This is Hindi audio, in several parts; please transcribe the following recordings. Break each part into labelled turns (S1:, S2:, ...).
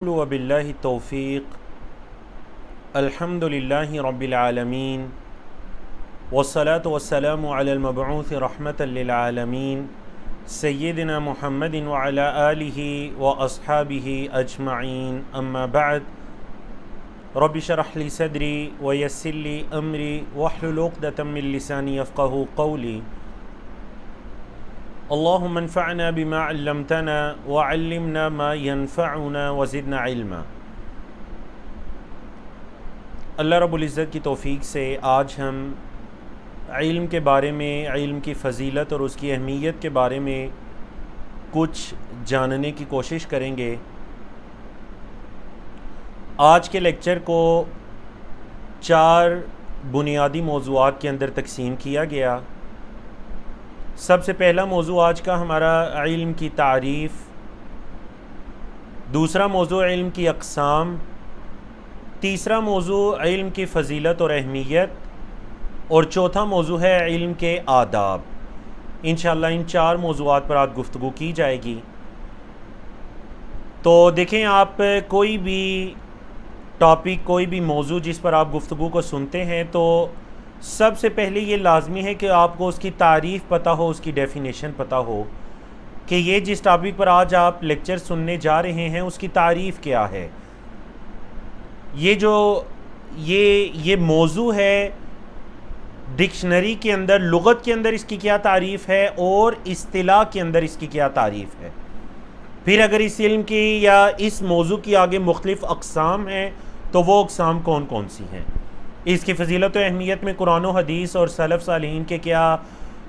S1: वबिल्लाहि तौफ़ीक़। अल्हम्दुलिल्लाहि रब्बिल आलमीन वस्सलातु वस्सलामु अलल मबऊस रहमतल लिल आलमीन सय्यिदिना मुहम्मदिन व अला आलिहि व अस्हाबिहि अजमईन, अम्मा बअद। रब्बि शरह ली सदरी व यस्सिर ली अमरी वहलुल उक़दतम मिन लिसानी यफ़क़हू क़ौली। अल्लाहुम्मा अन्फ़अना बिमा अल्लमतना व अल्लिमना मा यनफ़अुना व ज़िदना इल्मा। अल्लाह रब्बुल इज़्ज़त की तौफ़ीक़ से आज हम इल्म के बारे में, इल्म की फ़जीलत और उसकी अहमियत के बारे में कुछ जानने की कोशिश करेंगे। आज के लेक्चर को 4 बुनियादी मौज़ूआत के अंदर तक़सीम किया गया। सबसे पहला मौज़ू आज का हमारा इल्म की तारीफ़, दूसरा मौज़ू इल्म की अक़साम, तीसरा मौज़ू इल्म की फ़जीलत और अहमियत, और चौथा मौज़ू है इल्म के आदाब। इंशाअल्लाह इन 4 मौज़ूआत पर आज गुफ्तगू की जाएगी। तो देखें, आप कोई भी टॉपिक, कोई भी मौज़ू जिस पर आप गुफ्तगू को सुनते हैं, तो सबसे पहले ये लाजमी है कि आपको उसकी तारीफ़ पता हो, उसकी डेफिनेशन पता हो कि ये जिस टॉपिक पर आज आप लेक्चर सुनने जा रहे हैं उसकी तारीफ़ क्या है। ये मौज़ू है, डिक्शनरी के अंदर, लुग़त के अंदर इसकी क्या तारीफ़ है और इस्तिलाह के अंदर इसकी क्या तारीफ़ है। फिर अगर इस इल्म की या इस मौज़ू की आगे मुख्तलिफ़ अक़साम हैं तो वो अक़साम कौन कौन सी हैं, इसकी फ़जीलत व अहमियत में कुरान व हदीस और सलफ़ सालिहीन के क्या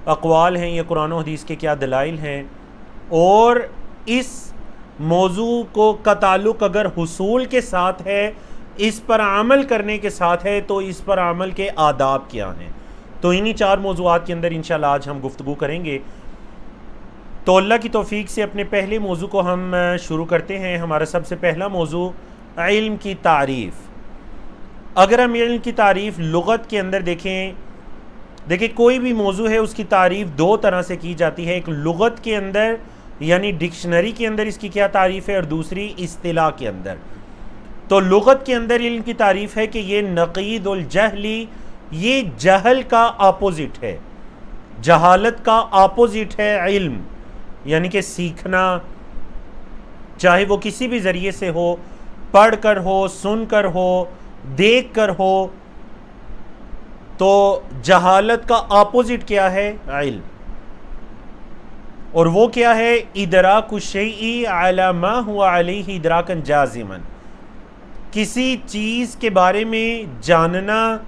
S1: अक़वाल हैं या कुरान व हदीस के क्या दलाइल हैं, और इस मौज़ू को का ताल्लुक़ अगर हुसूल के साथ है, इस पर अमल करने के साथ है, तो इस पर अमल के आदाब क्या हैं। तो इन्हीं 4 मौज़ूआत के अंदर इंशाअल्लाह आज हम गुफ्तगू करेंगे। तो अल्लाह की तौफ़ीक़ से अपने पहले मौज़ू को हम शुरू करते हैं। हमारा सबसे पहला मौज़ू इल्म की तारीफ़। अगर हम इल्म की तारीफ़ लुग़त के अंदर देखें, कोई भी मौज़ू है उसकी तारीफ़ 2 तरह से की जाती है। एक लुग़त के अंदर यानी डिक्शनरी के अंदर इसकी क्या तारीफ़ है, और दूसरी इस्तिलाह के अंदर। तो लुग़त के अंदर इल्म की तारीफ़ है कि ये नक़ीदुल जहली, ये जहल का अपोज़िट है, जहालत का अपोज़िट है इल्म, यानी कि सीखना, चाहे वो किसी भी ज़रिए से हो, पढ़ कर हो, सुन कर हो, देख कर हो। तो जहालत का अपोज़िट क्या है, इल्म। और वो क्या है, इदराकु शैई अला मा हुआ अलैहि इदराकन जाज़िमन, किसी चीज़ के बारे में जानना,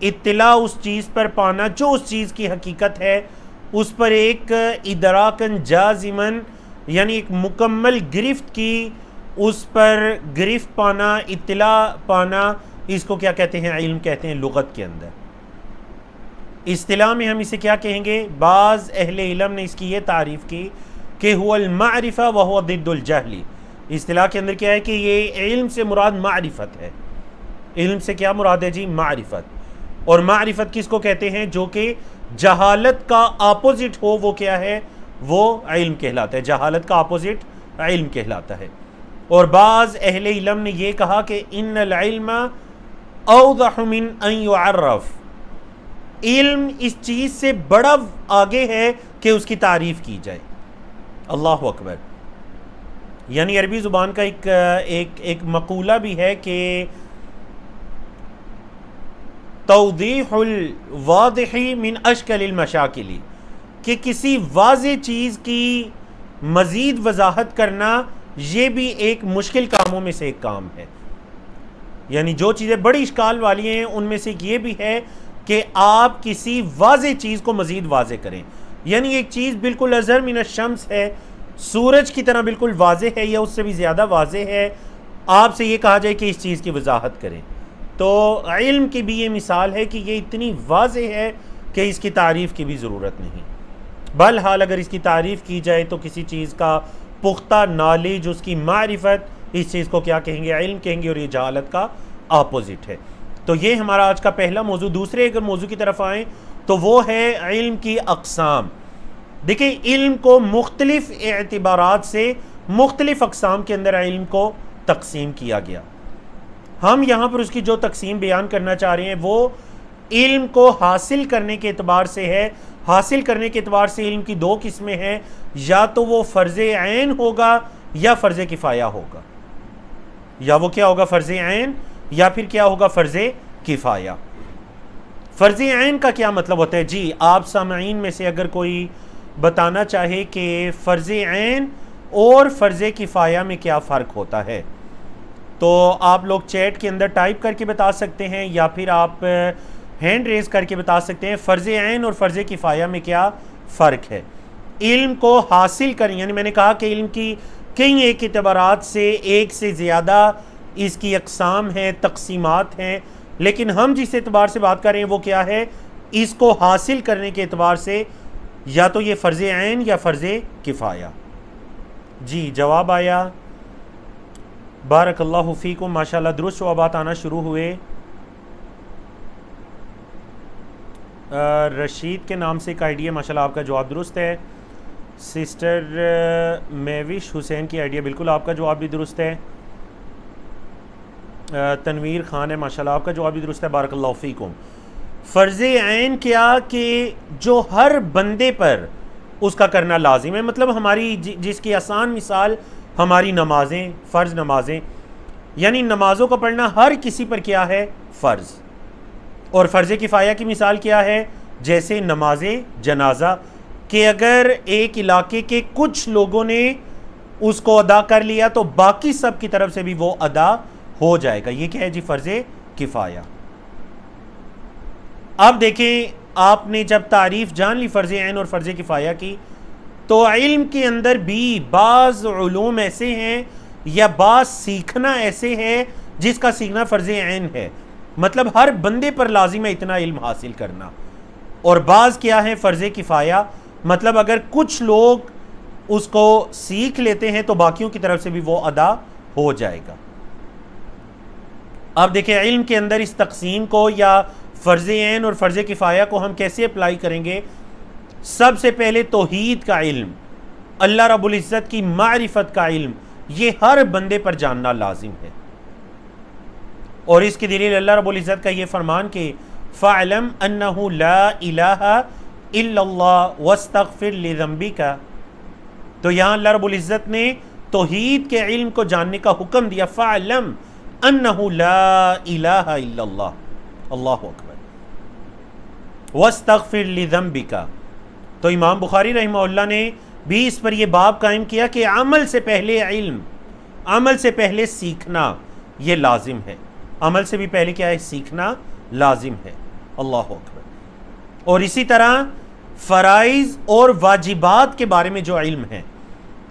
S1: इत्तिला उस चीज़ पर पाना जो उस चीज़ की हकीकत है, उस पर एक इदराकन जाज़िमन यानी एक मुकम्मल गिरफ्त की, उस पर गिरफ्त पाना, इत्तिला पाना, इसको क्या कहते हैं, इल्म कहते हैं लुग़त के अंदर। इस्तिलाह में हम इसे क्या कहेंगे, बाज़ अहले इल्म ने इसकी ये तारीफ़ की कि हुवल मारिफ़ा व हुवा दिद्दुल जहली। इस्तिलाह के अंदर क्या है कि ये इल्म से मुराद मारिफत है। इल्म से क्या मुराद है जी, मारिफत। और मारिफत किसको कहते हैं, जो कि जहालत का अपोजिट हो, वो क्या है, वो इल्म कहलाता है। जहालत का अपोजिट इल्म कहलाता है। और बाज़ अहले इल्म ने यह कहा कि इन्नल इल्म औज़ह मिन अन युअर्रफ, इल्म इस चीज़ से बड़ा आगे है कि उसकी तारीफ़ की जाए। अल्लाहु अकबर। यानी अरबी ज़ुबान का एक मक़ूला भी है कि तौदीहुल वादिही मिन अशकलिल मशाकिली, कि किसी वाज़े चीज़ की मज़ीद वजाहत करना ये भी एक मुश्किल कामों में से एक काम है। यानी जो चीज़ें बड़ी इश्काल वाली हैं उनमें से ये भी है कि आप किसी वाज़े चीज़ को मज़ीद वाज़े करें। यानी एक चीज़ बिल्कुल अज़हर मिन शम्स है, सूरज की तरह बिल्कुल वाज़े है या उससे भी ज़्यादा वाज़े है, आपसे ये कहा जाए कि इस चीज़ की वजाहत करें। तो इल्म की भी ये मिसाल है कि ये इतनी वाज़े है कि इसकी तारीफ़ की भी ज़रूरत नहीं। बहरहाल अगर इसकी तारीफ़ की जाए तो किसी चीज़ का पुख्ता नॉलेज, उसकी मारिफत, इस चीज़ को क्या कहेंगे, इल्म कहेंगे, और ये जहालत का अपोज़िट है। तो ये हमारा आज का पहला मौजू। दूसरे अगर मौजू की तरफ आएँ तो वो है इल्म की अक़साम। देखिए, इल्म को मुख्तलिफ़ एतबारात से मुख्तलिफ़ अक़साम के अंदर इल्म को तकसीम किया गया। हम यहाँ पर उसकी जो तकसीम बयान करना चाह रहे हैं वो इल्म को हासिल करने के एतबार से है। हासिल करने के एतबार से इल्म की दो किस्में हैं, या तो वो फ़र्ज़ ऐन होगा या फ़र्ज़ किफ़ाया होगा। या वो क्या होगा, फ़र्ज़ ऐन, या फिर क्या होगा, फ़र्ज़ किफ़ाया। फ़र्ज़ ऐन का क्या मतलब होता है जी? आप सामईन में से अगर कोई बताना चाहे कि फ़र्ज़ ऐन और फ़र्ज़ किफ़ाया में क्या फ़र्क होता है, तो आप लोग चैट के अंदर टाइप करके बता सकते हैं, या फिर आप हैंड रेज करके बता सकते हैं फ़र्ज़ ऐन और फ़र्ज़ किफ़ाया में क्या फ़र्क है। इल्म को हासिल करें, यानी मैंने कहा कि इल्म की कई एक एतबारात से एक से ज़्यादा इसकी अक़साम हैं, तक़सीमात हैं, लेकिन हम जिस एतबार से बात कर रहे हैं वो क्या है, इसको हासिल करने के एतबार से या तो ये फ़र्ज़ ऐन या फ़र्ज़ किफ़ाया। जी जवाब आया, बारकल्लाहु फ़ीकुम, माशाल्लाह दुरुस्त जवाबात आना शुरू हुए। रशीद के नाम से एक आइडिया, माशाल्लाह आपका जवाब दुरुस्त है। सिस्टर मेविश हुसैन की आइडिया बिल्कुल आपका जवाब भी दुरुस्त है। तनवीर खान है, माशाल्लाह आपका जवाब भी दुरुस्त है, बारकल्लाहु फ़ीकुम। फ़र्ज़ ऐन क्या कि जो हर बंदे पर उसका करना लाजिम है, मतलब हमारी जिसकी आसान मिसाल हमारी नमाज़ें, फ़र्ज़ नमाज़ें, यानी नमाज़ों का पढ़ना हर किसी पर क्या है, फ़र्ज़। और फ़र्ज़ किफ़ाया की मिसाल क्या है, जैसे नमाज़ जनाज़ा, कि अगर एक इलाके के कुछ लोगों ने उसको अदा कर लिया तो बाकी सब की तरफ से भी वो अदा हो जाएगा। ये क्या है जी, फ़र्ज़ किफ़ाया। अब देखें, आपने जब तारीफ़ जान ली फ़र्ज़ ऐन और फ़र्ज़ किफ़ाया की, तो इल्म के अंदर भी बाज़ उलूम ऐसे हैं या बाज़ सीखना ऐसे है जिसका सीखना फ़र्ज़ ऐन है, मतलब हर बंदे पर लाजिम है इतना इल्म हासिल करना। और बाज़ क्या है, फ़र्ज़ किफ़ाया, मतलब अगर कुछ लोग उसको सीख लेते हैं तो बाकियों की तरफ से भी वो अदा हो जाएगा। अब देखिए, इल्म के अंदर इस तक़सीम को या फ़र्ज़ ऐन और फ़र्ज़ किफ़ाया को हम कैसे अप्लाई करेंगे। सबसे पहले तौहीद का इल्म, अल्लाह रब्बुल इज़्ज़त की मारिफत का इल्म, ये हर बंदे पर जानना लाजिम है। और इसकी दलील अल्लाह रब्बुल इज़्ज़त का ये फरमान कि फ़अलम अन्नहु ला इलाहा इल्लल्लाह वस्तग़फ़िर लिज़ंबिका। तो यहाँ अल्लाह रब्बुल इज़्ज़त ने तौहीद के इल्म को जानने का हुक्म दिया, फ़अलम अन्नहु ला इलाहा इल्लल्लाह, अल्लाहु अकबर, वस्तग़फ़िर लिज़ंबिका। तो इमाम बुखारी रहमहुल्लाह ने भी इस पर यह बाब कायम किया कि अमल से पहले इल्म, अमल से पहले सीखना ये लाजिम है। अमल से भी पहले क्या है, सीखना लाजिम है। अल्लाहु अकबर। और इसी तरह फ़राइज़ और वाजिबात के बारे में जो इल्म है,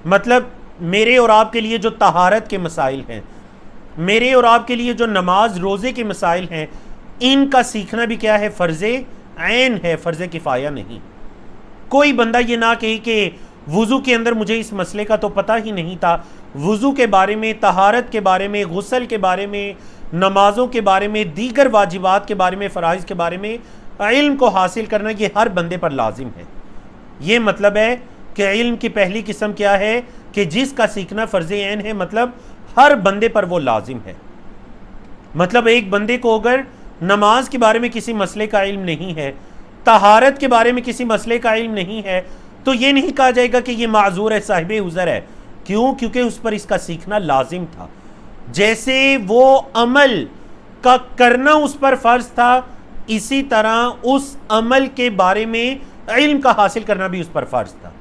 S1: मतलब मेरे और आपके लिए जो तहारत के मसाइल हैं, मेरे और आपके लिए जो नमाज रोज़े के मसाइल हैं, इनका सीखना भी क्या है, फ़र्ज़ ऐन है, फ़र्ज़ किफ़ाया नहीं। कोई बंदा ये ना कहे कि वुज़ू के अंदर मुझे इस मसले का तो पता ही नहीं था, वुज़ू के बारे में, तहारत के बारे में, गुस्ल के बारे में, नमाज़ों के बारे में, दीगर वाजिबात के बारे में, फ़राइज़ के बारे में इल्म को हासिल करना ये हर बंदे पर लाजिम है। ये मतलब है कि इल्म की पहली किस्म क्या है कि जिसका सीखना फ़र्ज़ ऐन है, मतलब हर बंदे पर वो लाजिम है। मतलब एक बंदे को अगर नमाज के बारे में किसी मसले का इल्म नहीं है, तहारत के बारे में किसी मसले का इल्म नहीं है, तो ये नहीं कहा जाएगा कि ये माज़ूर है, साहिबे उज़र है। क्यों? क्योंकि उस पर इसका सीखना लाजिम था। जैसे वो अमल का करना उस पर फ़र्ज था, इसी तरह उस अमल के बारे में इल्म का हासिल करना भी उस पर फ़र्ज था।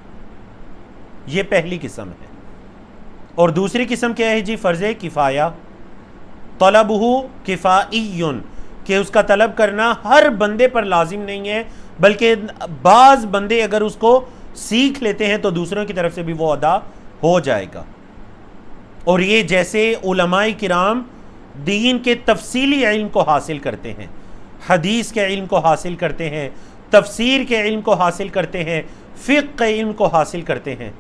S1: ये पहली किस्म है। और दूसरी किस्म क्या है जी, फ़र्ज़ किफ़ाया, तलबहु किफ़ाइयुन, कि उसका तलब करना हर बंदे पर लाजिम नहीं है, बल्कि बाज़ बंदे अगर उसको सीख लेते हैं तो दूसरों की तरफ से भी वो अदा हो जाएगा। और ये जैसे उलमाए किराम दीन के तफसीली इल्म को हासिल करते हैं, हदीस के इल्म को हासिल करते हैं, तफसीर के इल्म को हासिल करते हैं, फ़िक़्ह के इल्म को हासिल करते हैं,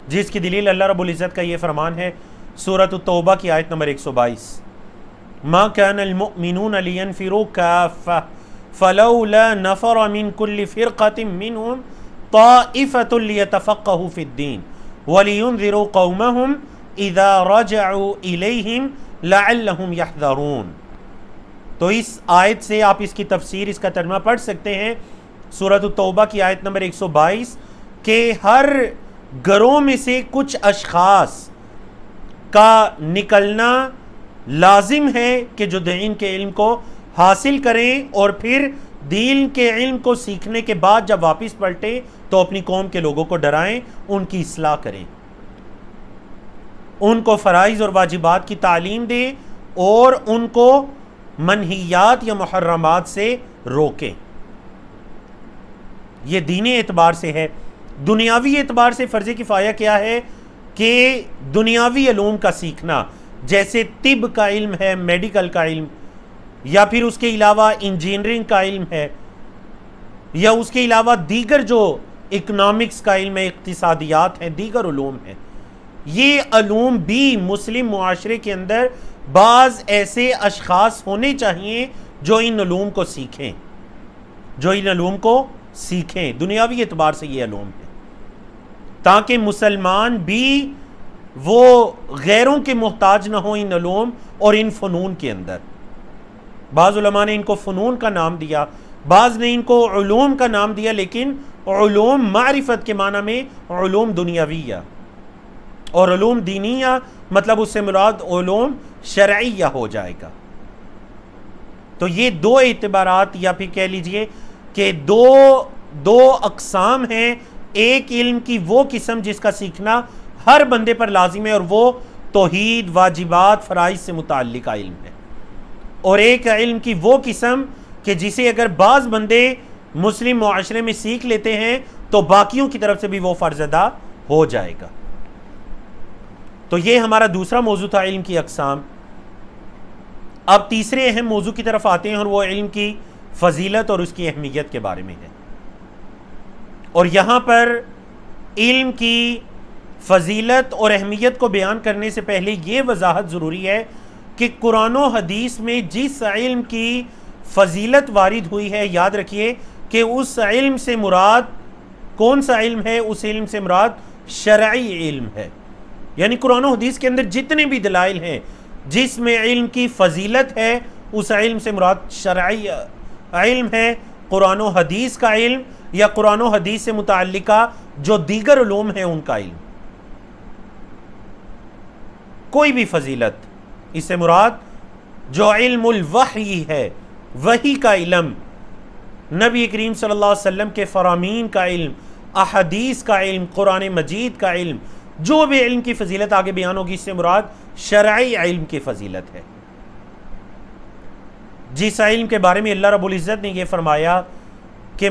S1: जिसकी दलील अल्लाह रब्बुल इज़्ज़त का ये फरमान है सूरत तौबा की आयत नंबर 122, मा कानल मुअमिनूना लियनफिरू काफ़्फ़ा फलौला नफ़र मिन कुल्लि फ़िरक़तिन मिनहुम ताइफ़तुन लियतफ़क़्क़हू फ़िद्दीन वलियुनज़िरू क़ौमहुम इज़ा रजअू इलैहिम लअल्लहुम यहज़रून। तो इस आयत से आप इसकी तफसीर, इसका तर्जुमा पढ़ सकते हैं सूरत तौबा की आयत नंबर 122 के हर घरों में से कुछ अशखास का निकलना लाजिम है कि जो दीन के इल्म को हासिल करें और फिर दीन के इल्म को सीखने के बाद जब वापस पलटे तो अपनी कौम के लोगों को डराएं, उनकी इस्लाह करें, उनको फ़राइज़ और वाजिबात की तालीम दें और उनको मनहियात या मुहर्रमात से रोकें। ये दीनी एतबार से है। दुनियावी एतबार से फ़र्ज़ किफ़ाया क्या है कि दुनियावी इल्म का सीखना, जैसे तिब का इल्म है, मेडिकल का इल्म, या फिर उसके अलावा इंजीनियरिंग का इल्म है, या उसके अलावा दीगर जो इकनॉमिक्स का इल्म है, इक्तिसादियात हैं, दीगर उलूम हैं, ये उलूम भी मुस्लिम मुआशरे के अंदर बाज़ ऐसे अशख़ास होने चाहिए जो इन उलूम को सीखें, जो इन उलूम को सीखें। दुनियावी एतबार से ये उलूम है, ताकि मुसलमान भी वो गैरों के मोहताज न हो इन उलूम और इन फ़नून के अंदर। बाज़ उलमा ने इनको फ़नून का नाम दिया, बाज़ ने इनको उलूम का नाम दिया, लेकिन उलूम मारिफत के माना में उलूम दुनियाविया और उलूम दीनिया, मतलब उससे मुराद उलूम शरइया हो जाएगा। तो ये दो एतबारात, या फिर कह लीजिए कि दो अक़साम हैं। एक इल्म की वो किस्म जिसका सीखना हर बंदे पर लाजिम है और वो तौहीद, वाजिबात, फ़राइज़ से मुताल्लिक़ इल्म है, और एक इल्म की वो किस्म कि जिसे अगर बाज़ बंदे मुस्लिम मुआशरे में सीख लेते हैं तो बाकियों की तरफ से भी वो फ़र्ज़ अदा हो जाएगा। तो ये हमारा दूसरा मौजू था, इल्म की अक़साम। अब तीसरे अहम मौजू की तरफ आते हैं और वो इल्म की फ़जीलत और उसकी अहमियत के बारे में है। और यहाँ पर इल्म की फ़जीलत और अहमियत को बयान करने से पहले ये वजाहत ज़रूरी है कि कुरान और हदीस में जिस इल्म की फ़जीलत वारिद हुई है, याद रखिए कि उस इल्म से मुराद कौन सा इल्म है? उस इल्म से मुराद शरई इल्म है। यानी कुरान और हदीस के अंदर जितने भी दलाइल हैं जिसमें इल्म की फ़जीलत है, उस इल्म से मुराद शरई इल्म है, कुरान और हदीस का इल्म या कुरान और हदीस से मुताल्लिका जो दीगर उलूम है उनका इल्म। कोई भी फ़जीलत, इससे मुराद जो इल्मुल वही है, वही का इल्म, नबी करीम सल्लल्लाहु अलैहि वसल्लम के फ़रामीन का इल्म, अहदीस का इल्म, कुरान मजीद का इल्म, जो भी इल्म की फ़जीलत आगे बयान होगी, इससे मुराद शरई इल्म की फ़जीलत है। जिस इल्म के बारे में अल्लाह रब्बुल इज़्ज़त ने यह फरमाया कि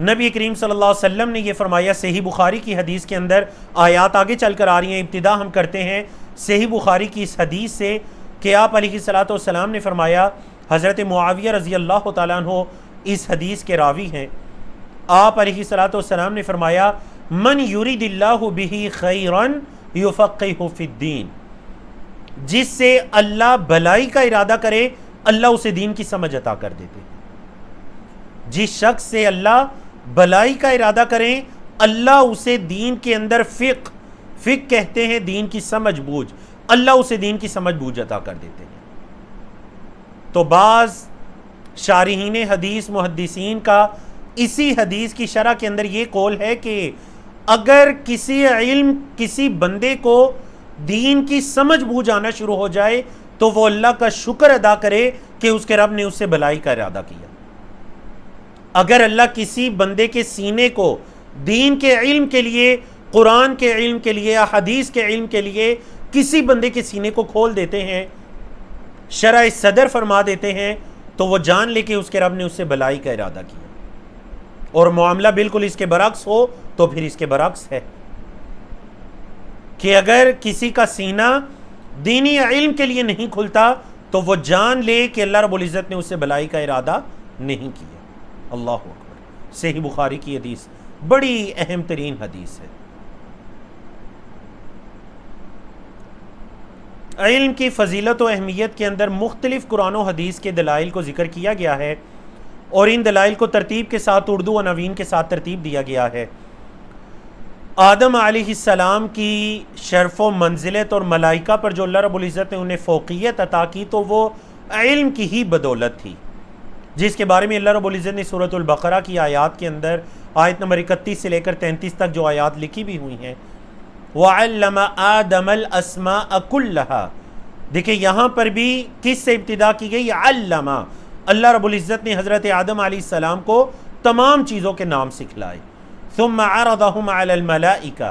S1: नबी करीम सल्लल्लाहु अलैहि वसल्लम ने यह फरमाया, सही बुखारी की हदीस के अंदर आयात आगे चल कर आ रही हैं। इब्तिदा हम करते हैं सही बुखारी की इस हदीस से कि आप अलैहिस्सलातु वस्सलाम ने फरमाया, हज़रत मुआविया रज़ी अल्लाह तआला अन्हु इस हदीस के रावी हैं। आप अलैहिस्सलातु वस्सलाम ने फरमाया, मन युरिदिल्लाहु बिही खैरन युफ़क़्क़िहु फ़िद्दीन, जिससे अल्लाह भलाई का इरादा करे अल्लाह उसे दीन की समझ अता कर देते हैं। जिस शख्स से अल्लाह भलाई का इरादा करें, अल्लाह उसे दीन के अंदर फ़िक़्ह कहते हैं दीन की समझ बूझ, अल्लाह उसे दीन की समझ बूझ अता कर देते हैं। तो बाज़ शारिहीन हदीस, मुहद्दिसीन का इसी हदीस की शरह के अंदर ये कौल है कि अगर किसी इल्म, किसी बंदे को दीन की समझ बूझ आना शुरू हो जाए तो वो अल्लाह का शुक्र अदा करे कि उसके रब ने उससे भलाई का इरादा किया। अगर अल्लाह किसी बंदे के सीने को दीन के इल्म के लिए, कुरान के इल्म के लिए या हदीस के इल्म के लिए किसी बंदे के सीने को खोल देते हैं, शरह सदर फरमा देते हैं, तो वो जान ले कि उसके रब ने उससे भलाई का इरादा किया। और मामला बिल्कुल इसके बरक्स हो तो फिर इसके बरक्स है कि अगर किसी का सीना दीनी इल्म के लिए नहीं खुलता तो वो जान ले कि अल्लाह रब्बुल इज़्ज़त ने उससे भलाई का इरादा नहीं किया। अल्लाह अकबर। सही बुखारी की हदीस, बड़ी अहम तरीन हदीस है। इल्म की फ़जीलत और अहमियत के अंदर मुख्तलिफ़ कुरान और हदीस के दलाइल को ज़िक्र किया गया है और इन दलाइल को तरतीब के साथ उर्दू व नवीन के साथ तरतीब दिया गया है। आदम अलैहिस्सलाम की शर्फ़ व मंजिलत और मलाइका पर जो अल्लाह रब्बुल इज़्ज़त ने उन्हें फ़ौक़ियत अता की, तो वो इल्म की ही बदौलत थी, जिसके बारे में अल्लाह रब्बुल इज़्ज़त ने सूरतुल बक़रा की आयत के अंदर आयत नंबर 31 से लेकर 33 तक जो आयत लिखी भी हुई हैं, वअल्लमा आदमल अस्माअ कुल्लहा। देखिए यहाँ पर भी किस से इब्तिदा की गई? अल्लमा। अल्लाह रब्बुल इज़्ज़त ने हज़रत आदम अलैहिस्सलाम को तमाम चीज़ों के नाम सिखलाए। सुम्मा अरदहुम अलल मलाइका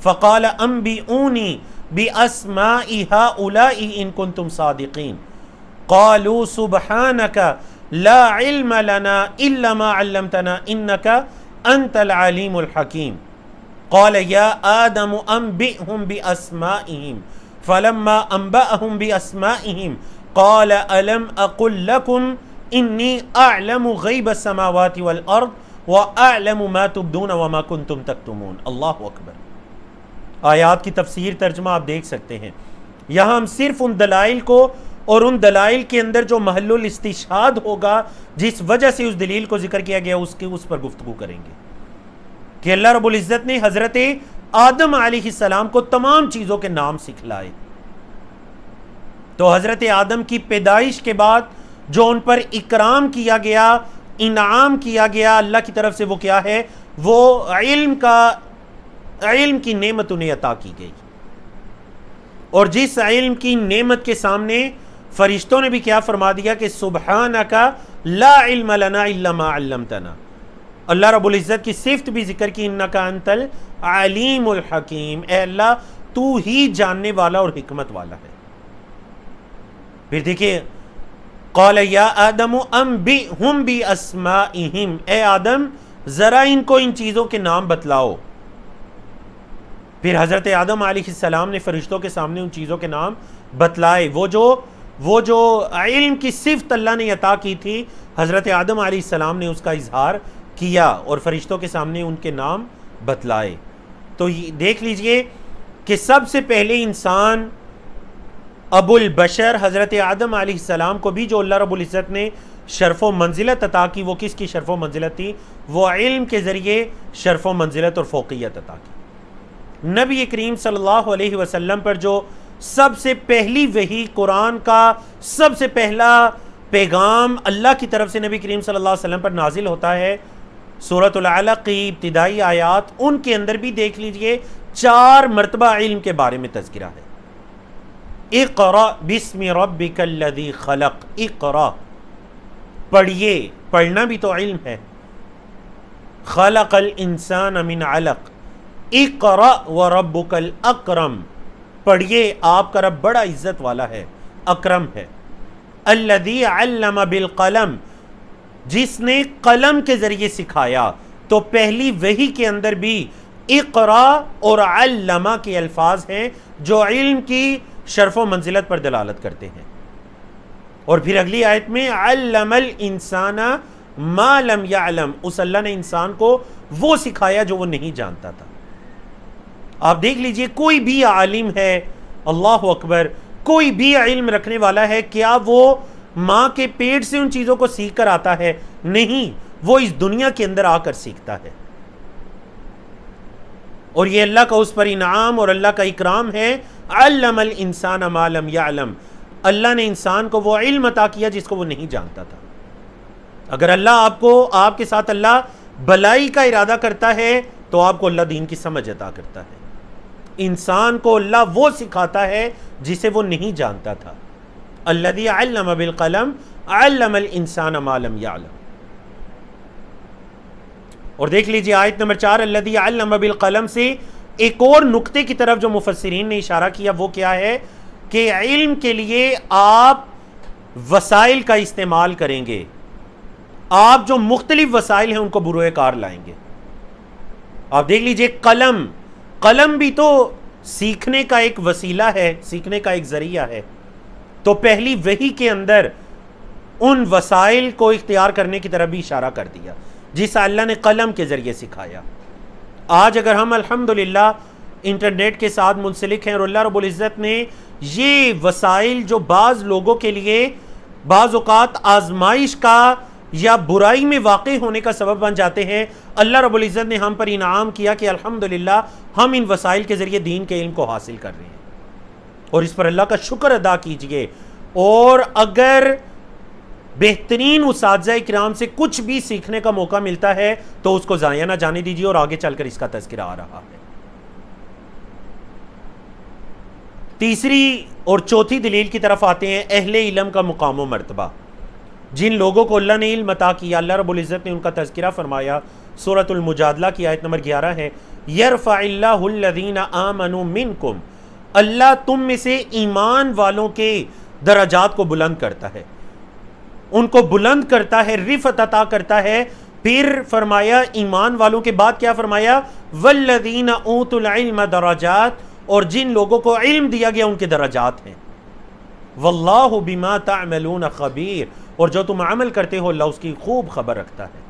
S1: फ़क़ाल अंबिऊनी बिअस्माइ हाउलाई इन कुंतुम सादिक़ीन क़ालू सुब्हानका ला इल्म लना इल्ला मा अल्लमतना इन्नका अंतल अलीमुल हकीम। क़ाल या आदम अंबिहुम बिअस्माइहिम फ़लम्मा अंबअहुम बिअस्माइहिम क़ाल अलम अक़ुल लकुम इन्नी अअलमु ग़ैबस समावाति वल अर्द व अअलमु मा तुब्दून व मा कुंतुम तक्तुमून। अल्लाहु अकबर। आयात की तफसीर तर्जुमा आप देख सकते हैं। यहाँ हम सिर्फ उन दलाइल को और उन दलाइल के अंदर जो महल्लुल इस्तिशाद होगा, जिस वजह से उस दलील को जिक्र किया गया, उस पर गुफ्तगू करेंगे कि अल्लाह रब्बुल इज़्ज़त ने हज़रत आदम अलैहिस्सलाम को तमाम चीज़ों के नाम सिखलाए। तो हज़रत आदम की पैदाइश के बाद जो उन पर इकराम किया गया, इनाम किया गया अल्लाह की तरफ से, वो क्या है? वो इल्म की नेमत उन्हें अता की गई। और जिस इल्म की नेमत के सामने फरिश्तों ने भी क्या फरमा दिया कि सुब्हानका ला इल्म लना इल्ला मा अल्लमतना। अल्लाह रब्बुल इज़्ज़त की सिफ्त भी जिक्र की, इन्नका अंतल अलीमुल हकीम। ए अल्लाह, तू ही जानने वाला और हिकमत वाला है। फिर देखिए, क़ाल या आदम अंबिहुम बिअस्माइहिम। ए आदम, ज़रा इनको इन चीज़ों के नाम बतलाओ। फिर हज़रत आदम अलैहिस्सलाम ने फरिश्तों के सामने उन चीज़ों के नाम बतलाए। वो जो इल्म की सिफ्त अल्लाह ने अता की थी, हज़रत आदम अलैहिस्सलाम ने उसका इजहार किया और फरिश्तों के सामने उनके नाम बतलाए। तो देख लीजिए कि सबसे पहले इंसान अबुल बशर हज़रत आदम अलैहिस्सलाम को भी जो अल्लाह रब्बुल इज़्ज़त ने शर्फ़ व मंजिलत अता की, वो किसकी शर्फ़ व मंजिलत थी? वो इल्म के ज़रिए शर्फ़ व मंजिलत और फ़ौक़ियत अता की। नबी करीम सल्लल्लाहु अलैहि वसल्लम पर जो सबसे पहली वही, कुरान का सबसे पहला पैगाम अल्लाह की तरफ से नबी करीम सल्लल्लाहु अलैहि वसल्लम पर नाजिल होता है, सूरतुल अलक़ की इब्तिदाई आयात, उनके अंदर भी देख लीजिए 4 मरतबा इल्म के बारे में तज़किरा है। इक़रा बिस्मि रब्बिकल्लज़ी खलक़। इक़रा, पढ़िए, पढ़ना भी तो इल्म है। खलक़ल इंसान मिन अलक़। इक़रा व रब्बुकल अकरम। पढ़िए, आपका रब बड़ा इज्जत वाला है, अकरम है। अल्लज़ी अल्लम बिल कलम, जिसने कलम के जरिए सिखाया। तो पहली वही के अंदर भी इक़रा और अल्लमा के अल्फाज हैं जो इल्म की शर्फ़ व मंजिलत पर दलालत करते हैं। और फिर अगली आयत में अल्लमल इंसाना मा लम यअलम, उस अल्लाह ने इंसान को वो सिखाया जो वो नहीं जानता था। आप देख लीजिए, कोई भी आलिम है, अल्लाह अकबर, कोई भी इल्म रखने वाला है, क्या वो माँ के पेट से उन चीज़ों को सीख कर आता है? नहीं, वो इस दुनिया के अंदर आकर सीखता है। और ये अल्लाह का उस पर इनाम और अल्लाह का इकराम है। अल्लमल इंसान मा लम यअलम, अल्लाह ने इंसान को वो इल्म अता किया जिसको वो नहीं जानता था। अगर अल्लाह आपके साथ अल्लाह भलाई का इरादा करता है तो आपको अल्लाह दीन की समझ अता करता है। इंसान को अल्लाह वो सिखाता है जिसे वो नहीं जानता था। अल्लज़ी अल्लम बिल कलम अल्लमल इंसान मा लम यअलम। और देख लीजिए आयत नंबर 4, अल्लज़ी अल्लम बिल कलम से एक और नुक्ते की तरफ जो मुफस्सिरीन ने इशारा किया, वो क्या है कि इल्म के लिए आप वसाइल का इस्तेमाल करेंगे। आप जो मुख्तलिफ वसाइल हैं उनको बुरोए कार लाएंगे। आप देख लीजिए, कलम भी तो सीखने का एक वसीला है, सीखने का एक जरिया है। तो पहली वही के अंदर उन वसाइल को इख्तियार करने की तरफ भी इशारा कर दिया जिस अल्लाह ने कलम के ज़रिए सिखाया। आज अगर हम अल्हम्दुलिल्लाह इंटरनेट के साथ मुंसलिक हैं और अल्लाह रब्बुल इज़्ज़त ने ये वसाइल जो बाज़ लोगों के लिए बाज़ औक़ात आजमाइश का या बुराई में वाक़ई होने का सबब बन जाते हैं, अल्लाह रब्बुल इज़्ज़त ने हम पर इनाम किया कि अल्हम्दुलिल्लाह हम इन वसाइल के ज़रिए दीन के इल्म को हासिल कर रहे हैं, और इस पर अल्लाह का शुक्र अदा कीजिए। और अगर बेहतरीन उस्ताज़ा किराम से कुछ भी सीखने का मौका मिलता है तो उसको ज़ाया ना जाने दीजिए, और आगे चलकर इसका तज़किरा आ रहा है। तीसरी और चौथी दलील की तरफ आते हैं, अहले इल्म का मुकाम व मर्तबा। जिन लोगों को अल्लाह ने इल्म अता किया, अल्लाह रब्बुल इज़्ज़त ने उनका तज़किरा फरमाया। सूरतुल मुजादला की आयत नंबर 11 है, यरफ़इल्लाहुल्लज़ीना आमनू मिनकुम, अल्लाह तुम में से ईमान वालों के दराजात को बुलंद करता है, उनको बुलंद करता है, रिफ़त अता करता है। फिर फरमाया ईमान वालों के बाद क्या फरमाया, वल्लज़ीना ऊतुल इल्म दराजात, और जिन लोगों को इल्म दिया गया उनके दराजात हैं। वल्लाहु बिमा तामलून खबीर, और जो तुम अमल करते हो अल्लाह उसकी खूब खबर रखता है।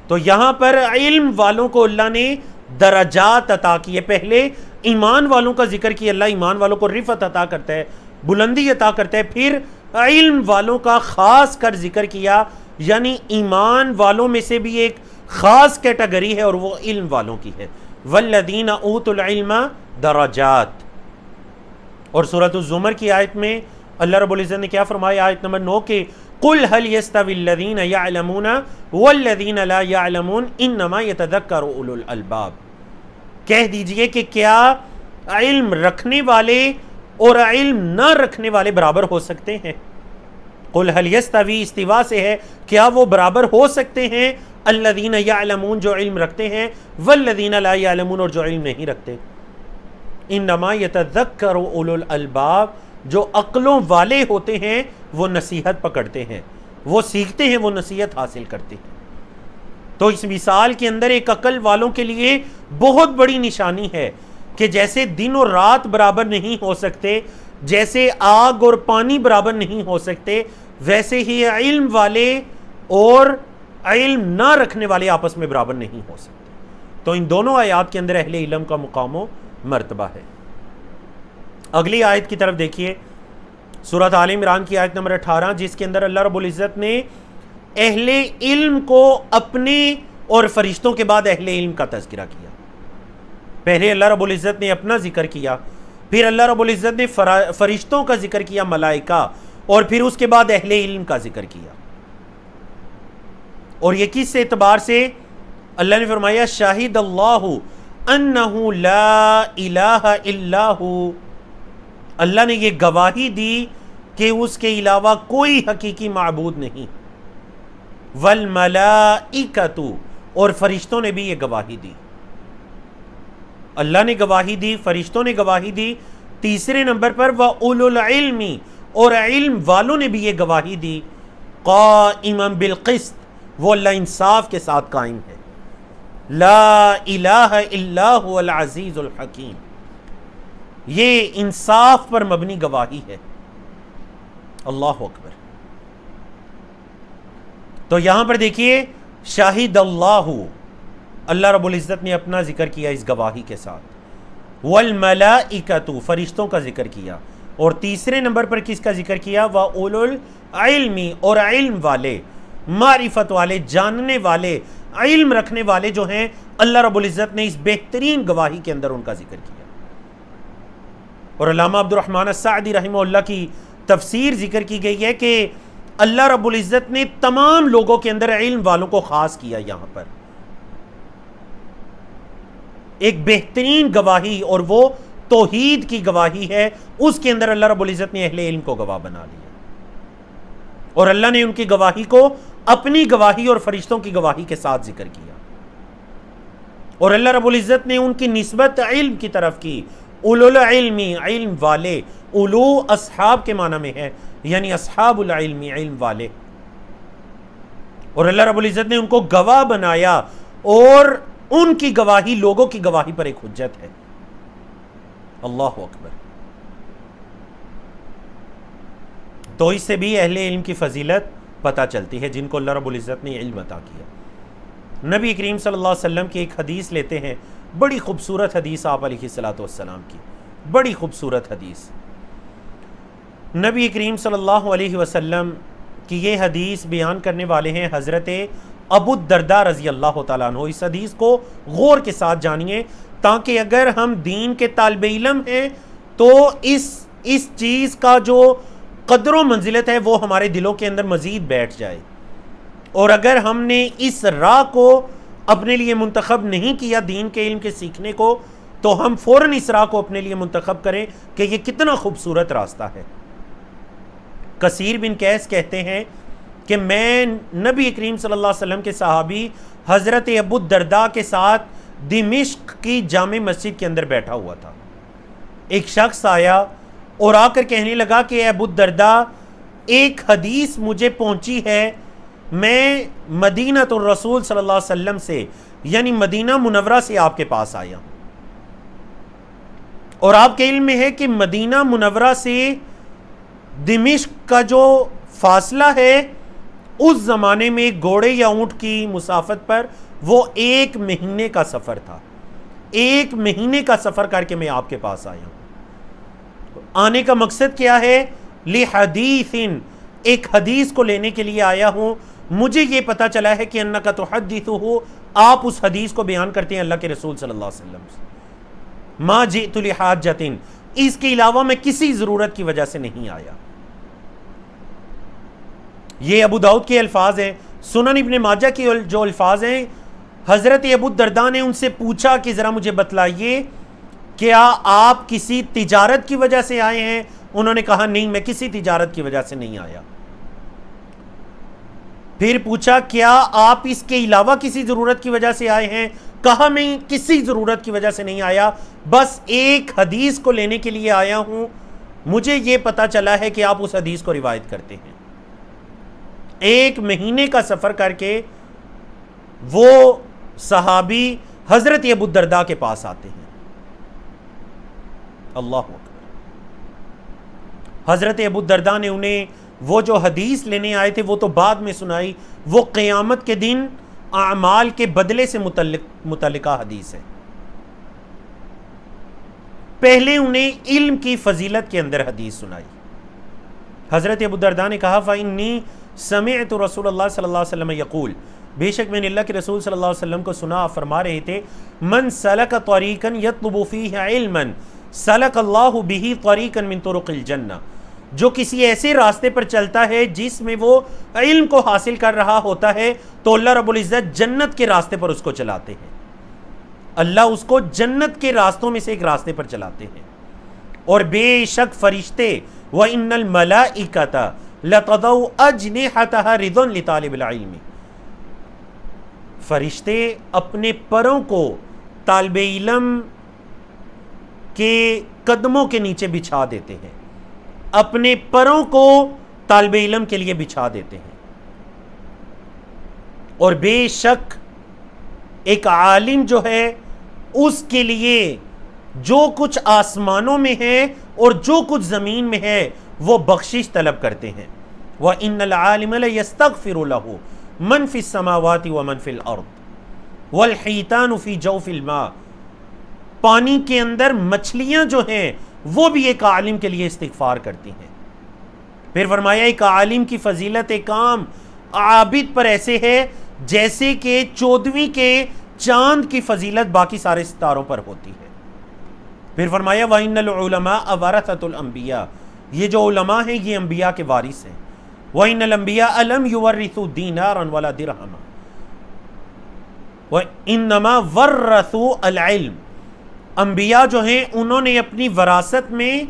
S1: तो यहां पर इल्म वालों को अल्लाह ने दराजात अता किए। पहले ईमान वालों का जिक्र किया, अल्लाह ईमान वालों को रिफत अता करता है, बुलंदी अता करता है। फिर इल्म वालों का खास कर जिक्र किया, यानी ईमान वालों में से भी एक खास कैटेगरी है और वो इल्म वालों की है। वल्लदीना ऊतुल इल्मा दराजात। और सूरत ज़ुमर की आयत में अल्लाह रब्बुल इज़्ज़त ने क्या फरमाया, आयत नंबर 9 के, कुल हल यस्तविल्लज़ीना यअलमूना वल्लज़ीना ला यअलमून इन्नमा यतज़क्करु उलुल अलबाब। कह दीजिए कि क्या इल्म रखने वाले और इल्म न रखने वाले बराबर हो सकते हैं। कुल हल यस्तवी इस्तिवा से है, क्या वो बराबर हो सकते हैं, अल्लज़ीना यअलमून जो इल्म रखते हैं, वल्लज़ीना ला यअलमून और जो इल्म नहीं रखते। इन्नमा यतज़क्करु उलुल अलबाब, जो अक्लों वाले होते हैं वो नसीहत पकड़ते हैं, वो सीखते हैं, वो नसीहत हासिल करते हैं। तो इस मिसाल के अंदर एक अक्ल वालों के लिए बहुत बड़ी निशानी है कि जैसे दिन और रात बराबर नहीं हो सकते, जैसे आग और पानी बराबर नहीं हो सकते, वैसे ही इल्म वाले और इल्म ना रखने वाले आपस में बराबर नहीं हो सकते। तो इन दोनों आयत के अंदर अहले इल्म का मुकाम मर्तबा है। अगली आयत की तरफ देखिए, सूरत आल इमरान की आयत नंबर 18, जिसके अंदर अल्लाह रब्बुल इज़्ज़त ने अहले इल्म को अपने और फरिश्तों के बाद अहले इल्म का तज़किरा किया। पहले अल्लाह रब्बुल इज़्ज़त ने अपना जिक्र किया, फिर अल्लाह रब्बुल इज़्ज़त ने फरिश्तों का जिक्र किया, मलाइका, और फिर उसके बाद अहले इल्म का जिक्र किया। और ये किस एतबार से, अल्लाह ने फरमाया शाहिद अल्लाहु अन्नहु ला इलाहा इल्लाहु, अल्लाह ने ये गवाही दी कि उसके अलावा कोई हकीकी माबूद नहीं। वल मलाइकतु, और फरिश्तों ने भी ये गवाही दी। अल्लाह ने गवाही दी, फरिश्तों ने गवाही दी। तीसरे नंबर पर व उलुल इल्मी, और इल्म वालों ने भी ये गवाही दी। काइमन बिल क़िस्त, वो अल्लाह इंसाफ के साथ कायम है। ला इलाहा इल्लाहु अल अज़ीज़ुल हकीम, ये इंसाफ पर मबनी गवाही है। अल्लाहु अकबर। तो यहां पर देखिए शाहिद अल्लाहु, अल्लाह रब्बुल इज़्ज़त ने अपना जिक्र किया इस गवाही के साथ। वल मलाइकतु, फरिश्तों का जिक्र किया। और तीसरे नंबर पर किसका जिक्र किया, व उलुल इल्मी, और इल्म वाले, मारिफत वाले, जानने वाले, इल्म रखने वाले जो हैं, अल्लाह रब्बुल इज़्ज़त ने इस बेहतरीन गवाही के अंदर उनका जिक्र किया। और अल्लामा अब्दुर्रहमान अस्सादी रहमहुल्लाह की तफसीर जिक्र की गई है कि अल्लाह रब्बुल इज़्ज़त ने तमाम लोगों के अंदर इल्म वालों को खास किया। यहां पर एक बेहतरीन गवाही, और वो तौहीद की गवाही है, उसके अंदर अल्लाह रब्बुल इज़्ज़त ने अहले इल्म को गवाह बना लिया। और अल्लाह ने उनकी गवाही को अपनी गवाही और फरिश्तों की गवाही के साथ जिक्र किया। और अल्लाह रब्बुल इज़्ज़त ने उनकी निस्बत इल्म की तरफ की। उलुल इल्मी, इल्म वाले, उलू अस्हाब के माना में है, यानी अस्हाबुल इल्मी, इल्म वाले। और अल्लाह रब्बुल इज़्ज़त ने उनको गवाह बनाया, और उनकी गवाही लोगों की गवाही पर एक हुज्जत है। अल्लाहु अकबर। तो इससे भी अहले इल्म की फजीलत पता चलती है, जिनको अल्लाह रब्बुल इज़्ज़त ने इल्म अता किया। नबी करीम सल्लल्लाहु अलैहि वसल्लम की एक हदीस लेते हैं, बड़ी खूबसूरत हदीस आप अलैहिस्सलातु वस्सलाम की, बड़ी खूबसूरत हदीस। नबी करीम सल्लल्लाहु अलैहि वसल्लम की ये हदीस बयान करने वाले हैं हज़रत अबू दरदा रज़ी अल्लाह तआला अन्हु। इस हदीस को गौर के साथ जानिए। ताकि अगर हम दीन के तालिब इल्म हैं तो इस चीज़ का जो कदर व मंजिलत है वो हमारे दिलों के अंदर मज़ीद बैठ जाए। और अगर हमने इस राह को अपने लिए मुंतखब नहीं किया दीन के इल्म के सीखने को, तो हम फ़ौरन इस राह को अपने लिए मुंतखब करें कि ये कितना खूबसूरत रास्ता है। कसीर बिन कैस कहते हैं कि मैं नबी करीम सल्लल्लाहु अलैहि वसल्लम के सहाबी हज़रत अबू दरदा के साथ दिमिश्क की जामे मस्जिद के अंदर बैठा हुआ था। एक शख्स आया और आकर कहने लगा कि अबू दरदा, एक हदीस मुझे पहुंची है, मैं मदीना तो रसूल सल्लल्लाहु अलैहि वसल्लम से यानी मदीना मुनव्वरा से आपके पास आया हूं, और आपके इल्म में है कि मदीना मुनव्वरा से दिमिश्क का जो फासला है उस ज़माने में घोड़े या ऊँट की मुसाफत पर वो 1 महीने का सफ़र था। 1 महीने का सफ़र करके मैं आपके पास आया हूँ। आने का मकसद क्या है? li हदीसिन, एक हदीस को लेने के लिए आया हूँ। मुझे ये पता चला है कि अन्नका तुहद्दिथुहु, आप उस हदीस को बयान करते हैं अल्लाह के रसूल सल्लल्लाहु अलैहि वसल्लम से। मा जितु लिहाजतिन, इसके अलावा मैं किसी ज़रूरत की वजह से नहीं आया। ये अबू दाऊद के अल्फाज हैं। सुनन इब्ने माजा के जो अल्फाज हैं, हज़रत अबू दरदा ने उनसे पूछा कि ज़रा मुझे बतलाइए, क्या आप किसी तिजारत की वजह से आए हैं? उन्होंने कहा नहीं, मैं किसी तिजारत की वजह से नहीं आया। फिर पूछा क्या आप इसके अलावा किसी ज़रूरत की वजह से आए हैं? कहा मैं किसी ज़रूरत की वजह से नहीं आया, बस एक हदीस को लेने के लिए आया हूँ। मुझे ये पता चला है कि आप उस हदीस को रिवायत करते हैं। 1 महीने का सफ़र करके वो सहाबी हज़रत अबू दरदा के पास आते हैं। अल्लाह अकबर। हज़रत अबू दरदा ने उन्हें वो जो हदीस लेने आए थे वो तो बाद में सुनाई। वो क़यामत के दिन आमाल के बदले से मुतल्लिका हदीस है। पहले उन्हें इल्म की फजीलत के अंदर हदीस सुनाई। हज़रत अबू दरदा ने कहा फ़इन्नी समिअतु रसूलुल्लाह सल्लल्लाहु अलैहि वसल्लम यक़ूल, बेशक मैंने अल्लाह के रसूल सल्लल्लाहु अलैहि वसल्लम को सुना, फरमा रहे थे, मन सलक तरीक़न यतलुबु फ़ीही इल्मन सलकल्लाहु बिही तरीक़न मिन तुरुक़िल जन्नह, जो किसी ऐसे रास्ते पर चलता है जिसमें वो इल्म को हासिल कर रहा होता है तो अल्लाह रब्बुल इज़्ज़त जन्नत के रास्ते पर उसको चलाते हैं। अल्लाह उसको जन्नत के रास्तों में से एक रास्ते पर चलाते हैं। और बेशक फरिश्ते व इन्नल मलाइकता लतदउ अजनिहतहा रिदन लितालिबिल इल्म, फरिश्ते अपने परों को तालिबे इल्म के कदमों के नीचे बिछा देते हैं, अपने परों को तालिबे इल्म के लिए बिछा देते हैं। और बेशक एक आलिम जो है उसके लिए जो कुछ आसमानों में है और जो कुछ ज़मीन में है वो बख्शिश तलब करते हैं। व इन्नल आलिम यस्तगफिरु लहु मन फिस समावाति व मन फिल अर्द वल हितानु फी जौफिल मा, पानी के अंदर मछलियां जो हैं वो भी एक आलिम के लिए इस्तिगफार करती हैं। फिर फरमाया एक आलिम की फजीलत एक आम आबिद पर ऐसे है जैसे कि 14वीं के चांद की फजीलत बाकी सारे सितारों पर होती है। फिर फरमाया व इन्नल उलमा वरसतुल अंबिया, ये जो उलमा हैं ये अंबिया के वारिस हैं। व इन्नल अंबिया अलम युवर्रिसु दीनारन वला दिरहमा व इन्नमा वर्रसु अल इल्म, अंबिया जो हैं उन्होंने अपनी वरासत में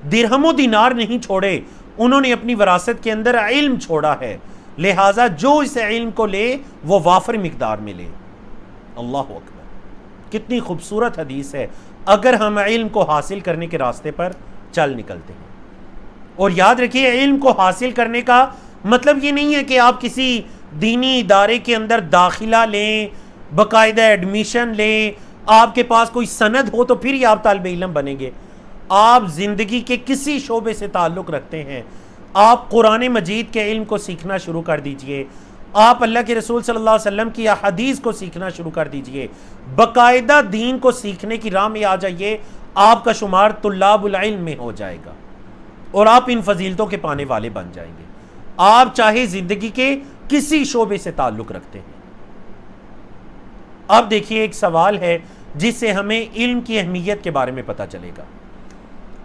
S1: दिरहम दिनार नहीं छोड़े, उन्होंने अपनी वरासत के अंदर इल्म छोड़ा है, लिहाजा जो इस इल्म को ले वो वाफर मिकदार में ले। अल्लाह अकबर, कितनी खूबसूरत हदीस है अगर हम इल्म को हासिल करने के रास्ते पर चल निकलते हैं। और याद रखिए इल्म को हासिल करने का मतलब ये नहीं है कि आप किसी दीनी इदारे के अंदर दाखिला लें, बाकायदा एडमिशन लें, आपके पास कोई सनद हो तो फिर ही आप तालिबे इल्म बनेंगे। आप ज़िंदगी के किसी शोबे से ताल्लुक़ रखते हैं, आप कुरान मजीद के इल्म को सीखना शुरू कर दीजिए, आप अल्लाह के रसूल सल्लल्लाहु अलैहि वसल्लम की हदीस को सीखना शुरू कर दीजिए, बाकायदा दीन को सीखने की राह में आ जाइए, आपका शुमार तुल्लाबुल इल्म में हो जाएगा और आप इन फजीलतों के पाने वाले बन जाएंगे। आप चाहे ज़िंदगी के किसी शोबे से ताल्लुक़ रखते हैं। अब देखिए एक सवाल है जिससे हमें इल्म की अहमियत के बारे में पता चलेगा।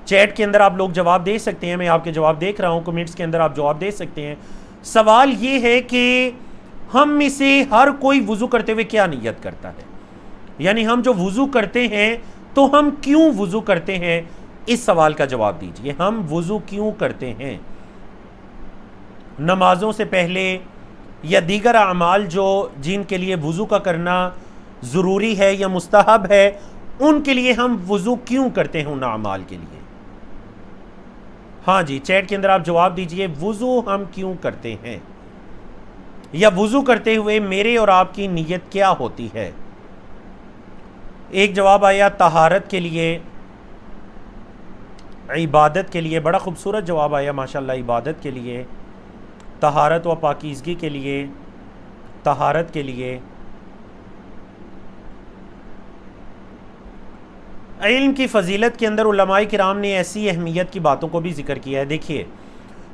S1: चैट के अंदर आप लोग जवाब दे सकते हैं, मैं आपके जवाब देख रहा हूँ, कमेंट्स के अंदर आप जवाब दे सकते हैं। सवाल ये है कि हम में से हर कोई वुज़ू करते हुए क्या नियत करता है, यानी हम जो वुज़ू करते हैं तो हम क्यों वुज़ू करते हैं, इस सवाल का जवाब दीजिए। हम वुज़ू क्यों करते हैं? नमाज़ों से पहले या दीगर अमाल जो जिनके लिए वुज़ू का करना ज़रूरी है या मुस्तहब है, उनके लिए हम वुज़ू क्यों करते हैं उन अमाल के लिए? हाँ जी, चैट के अंदर आप जवाब दीजिए, वुज़ू हम क्यों करते हैं, या वुज़ू करते हुए मेरे और आपकी नीयत क्या होती है। एक जवाब आया तहारत के लिए, इबादत के लिए, बड़ा खूबसूरत जवाब आया माशाल्लाह। इबादत के लिए, तहारत व पाकीज़गी के लिए, तहारत के लिए। इल्म की फ़जीलत के अंदर उलमाए किराम ने ऐसी अहमियत की बातों को भी जिक्र किया है। देखिए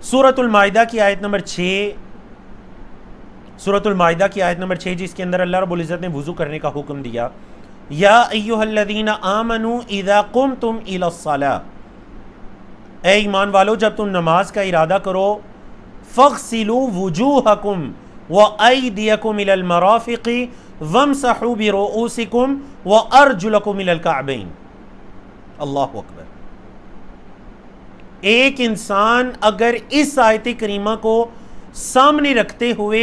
S1: सूरतुल माइदा की आयत नंबर 6, सूरतुल माइदा की आयत नंबर 6, जिसके अंदर अल्लाह रब्बुल इज़्ज़त ने वुज़ू करने का हुक्म दिया। या अय्युहल्लज़ीना आमनू इज़ा कुमतुम इलस्सलाह, ए ईमान वालो जब तुम नमाज का इरादा करो, फ़ग़सिलू वुजूहकुम व अयदियकुम इलल मराफ़िक़ि वमसहू बिरुऊसिकुम व अर्जुलकुम इलल कअबैन। अल्लाहु अकबर। एक इंसान अगर इस आयत करीमा को सामने रखते हुए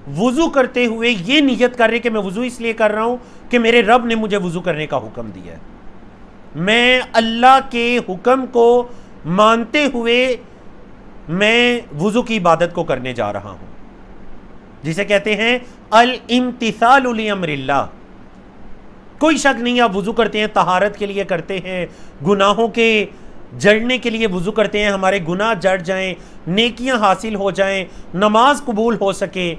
S1: वुज़ू करते हुए ये नियत कर रहे कि मैं वुज़ू इसलिए कर रहा हूं कि मेरे रब ने मुझे वुज़ू करने का हुक्म दिया है, मैं अल्लाह के हुक्म को मानते हुए मैं वुज़ू की इबादत को करने जा रहा हूं, जिसे कहते हैं अल इम्तिसालु लि अम्रिल्लाह। कोई शक नहीं, आप वुज़ू करते हैं तहारत के लिए करते हैं, गुनाहों के जड़ने के लिए वुज़ू करते हैं, हमारे गुनाह जड़ जाएं, नेकियां हासिल हो जाएं, नमाज कबूल हो सके।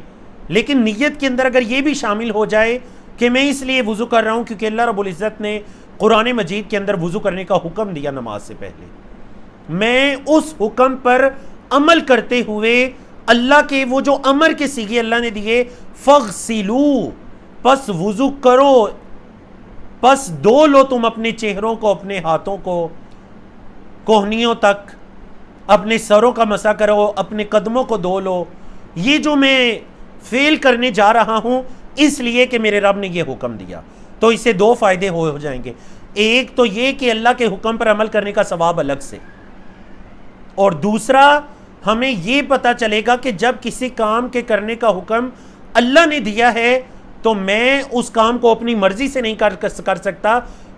S1: लेकिन नियत के अंदर अगर ये भी शामिल हो जाए कि मैं इसलिए वुज़ू कर रहा हूं क्योंकि अल्लाह रब्बुल इज़्ज़त ने कुरान मजीद के अंदर वुज़ू करने का हुक्म दिया नमाज से पहले, मैं उस हुक्म पर अमल करते हुए अल्लाह के वो जो अमर के सीगे अल्लाह ने दिए, फ़ग़सिलू, बस वुज़ू करो, बस धो लो तुम अपने चेहरों को, अपने हाथों को कोहनियों तक, अपने सरों का मसा करो, अपने कदमों को धो लो। ये जो मैं फेल करने जा रहा हूं इसलिए कि मेरे रब ने ये हुक्म दिया। तो इससे दो फायदे हो जाएंगे। एक तो ये कि अल्लाह के हुक्म पर अमल करने का सवाब अलग से, और दूसरा हमें ये पता चलेगा कि जब किसी काम के करने का हुक्म अल्लाह ने दिया है तो मैं उस काम को अपनी मर्जी से नहीं कर सकता,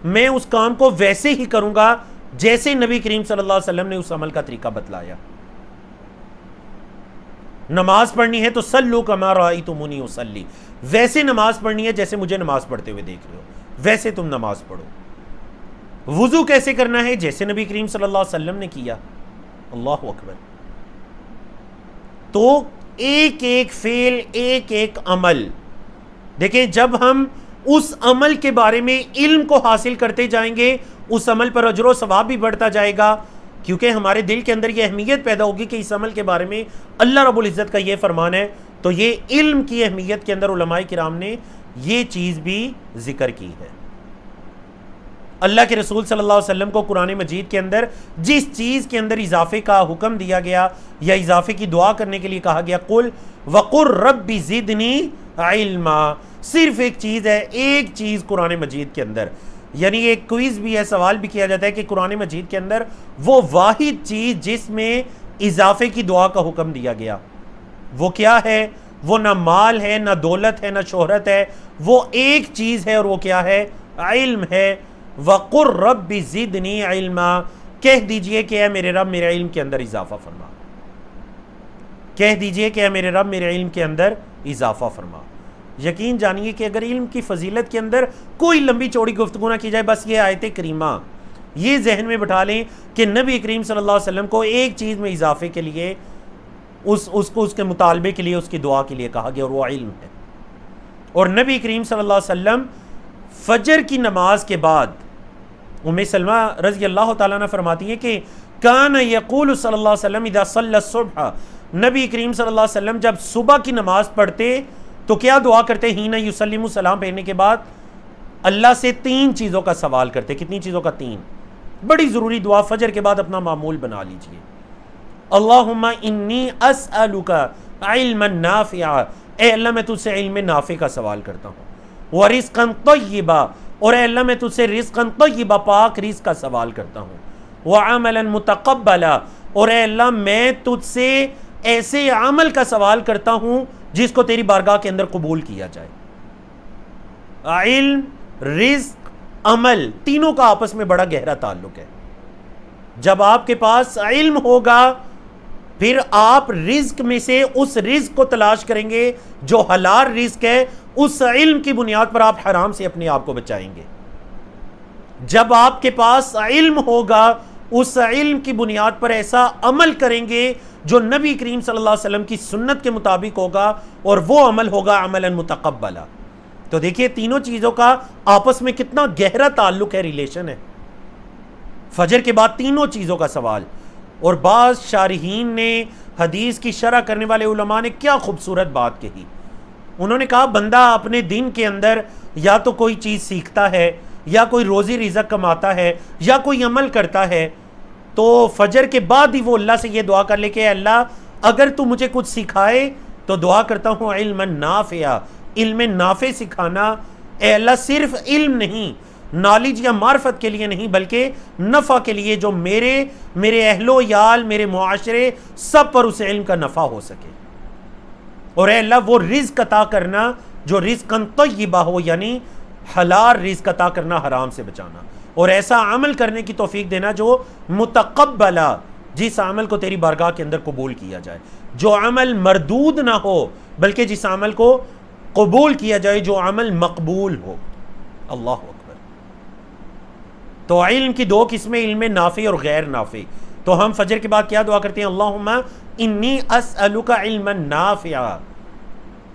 S1: मैं उस काम को वैसे ही करूंगा जैसे नबी करीम सल्लल्लाहु अलैहि वसल्लम ने उस अमल का तरीका बतलाया। नमाज पढ़नी है तो सल्लू कमा रअयतुमूनी उसल्ली, वैसे नमाज पढ़नी है जैसे मुझे नमाज पढ़ते हुए देख रहे हो, वैसे तुम नमाज पढ़ो। वुजू कैसे करना है? जैसे नबी करीम सल्लल्लाहु अलैहि वसल्लम ने किया। अल्लाहु अकबर। तो एक एक फेल, एक एक अमल, देखिए जब हम उस अमल के बारे में इल्म को हासिल करते जाएंगे, उस अमल पर अजर व सवाब भी बढ़ता जाएगा, क्योंकि हमारे दिल के अंदर यह अहमियत पैदा होगी कि इस अमल के बारे में अल्लाह रब्बुल इज़्ज़त का यह फरमान है। तो ये इल्म की अहमियत के अंदर उलमाए किराम ने ये चीज़ भी जिक्र की है। अल्लाह के रसूल सल्लल्लाहु अलैहि वसल्लम को कुरान मजीद के अंदर जिस चीज़ के अंदर इजाफे का हुक्म दिया गया या इजाफे की दुआ करने के लिए कहा गया, कुल वक़ुर रब्बी ज़िदनी इल्मा, सिर्फ एक चीज़ है, एक चीज़ कुरान मजीद के अंदर, यानी एक क्विज़ भी है, सवाल भी किया जाता है कि कुरान मजीद के अंदर वो वाहिद चीज़ जिसमें इजाफे की दुआ का हुक्म दिया गया वो क्या है? वो ना माल है, ना दौलत है, ना शोहरत है, वो एक चीज़ है और वो क्या है? इल्म है। वक़ुर रब्बी ज़िदनी इल्मा, कह दीजिए कि ऐ मेरे रब मेरे इल्म के अंदर इजाफा फरमा, कह दीजिए कि ऐ मेरे रब मेरे इल्म के अंदर इजाफा फरमा। यकीन जानिए कि अगर इल्म की फजीलत के अंदर कोई लंबी चौड़ी गुफ्तगू ना की जाए, बस ये आयत करीमा ये जहन में बिठा लें कि नबी करीम सल्लल्लाहु अलैहि वसल्लम को एक चीज़ में इजाफे के लिए उसको उसके मुतालबे के लिए, उसकी दुआ के लिए कहा गया और वो इल्म है। और नबी करीम सल्लल्लाहु अलैहि वसल्लम फजर की नमाज के बाद, उम्मे सलमा रज़ी अल्लाह ताला अन्हा फरमाती हैं कि कान यक़ूल सल्लल्लाहु अलैहि वसल्लम इज़ा सल्ला सुबह, नबी करीम सल्लल्लाहु अलैहि वसल्लम जब सुबह की नमाज पढ़ते तो क्या दुआ करते? हीना युसल्लिमु, सलाम फेरने के बाद, अल्लाह से 3 चीज़ों का सवाल करते। कितनी चीज़ों का? 3। बड़ी ज़रूरी दुआ फजर के बाद अपना मामूल बना लीजिए। अल्लाहुम्मा इन्नी अस्अलुका इल्मन नाफ़िआ, ए अल्लाह मैं तुझसे इल्म नाफ़े का सवाल करता हूँ, व रिज़्क़न तय्यबा, और ए अल्लाह मैं तुझसे रिज़्क़न तय्यबा पाक रिज़्क़ का सवाल करता हूँ, व अमलन मुतक़ब्बला, और ए अल्लाह मैं तुझसे ऐसे अमल का सवाल करता हूँ जिसको तेरी बारगाह के अंदर कबूल किया जाए। इल्म, रिज़्क़, अमल, तीनों का आपस में बड़ा गहरा ताल्लुक है। जब आपके पास इल्म होगा फिर आप रिज़्क़ में से उस रिज़्क़ को तलाश करेंगे जो हलाल रिज़्क़ है, उस इल्म की बुनियाद पर आप हराम से अपने आप को बचाएंगे। जब आपके पास इल्म होगा उस इल्म की बुनियाद पर ऐसा अमल करेंगे जो नबी करीम सल्लल्लाहु अलैहि वसल्लम की सुन्नत के मुताबिक होगा, और वो अमल होगा अमलन मुतक़ब्बला। तो देखिए तीनों चीज़ों का आपस में कितना गहरा ताल्लुक है, रिलेशन है। फजर के बाद तीनों चीज़ों का सवाल। और बाज़ शारहीन ने, हदीस की शरह करने वाले उलमा ने क्या खूबसूरत बात कही। उन्होंने कहा बंदा अपने दिन के अंदर या तो कोई चीज़ सीखता है, या कोई रोज़ी रिज़्क़ कमाता है, या कोई अमल करता है, तो फजर के बाद ही वो अल्लाह से ये दुआ कर ले कि अल्लाह अगर तू मुझे कुछ सिखाए तो दुआ करता हूँ इल्मन नाफ़िआ, इल्म नाफ़े सिखाना। ए अल्लाह सिर्फ इल्म नहीं, नॉलेज या मार्फत के लिए नहीं, बल्कि नफ़ा के लिए, जो मेरे अहलो याल, मेरे मुआशरे सब पर उस इल्म का नफ़ा हो सके। और ए अल्लाह वो रिज़्क़ अता करना जो रिज़्क़न तय्यबा हो, यानी हलाल रिज़्क़ अता करना, हराम से बचाना, और ऐसा अमल करने की तौफीक देना जो मुतक़ब्बला, जिस अमल को तेरी बारगाह के अंदर कबूल किया जाए, जो अमल मरदूद ना हो बल्कि जिस अमल को कबूल किया जाए, जो अमल मकबूल हो। अल्लाह अकबर। तो इल्म की 2 किस्में, इल्म नाफ़े और गैर नाफ़े। तो हम फजर के बाद क्या दुआ करते हैं? अल्लाहुम्मा इन्नी अस्अलुका इल्मन नाफ़िआ।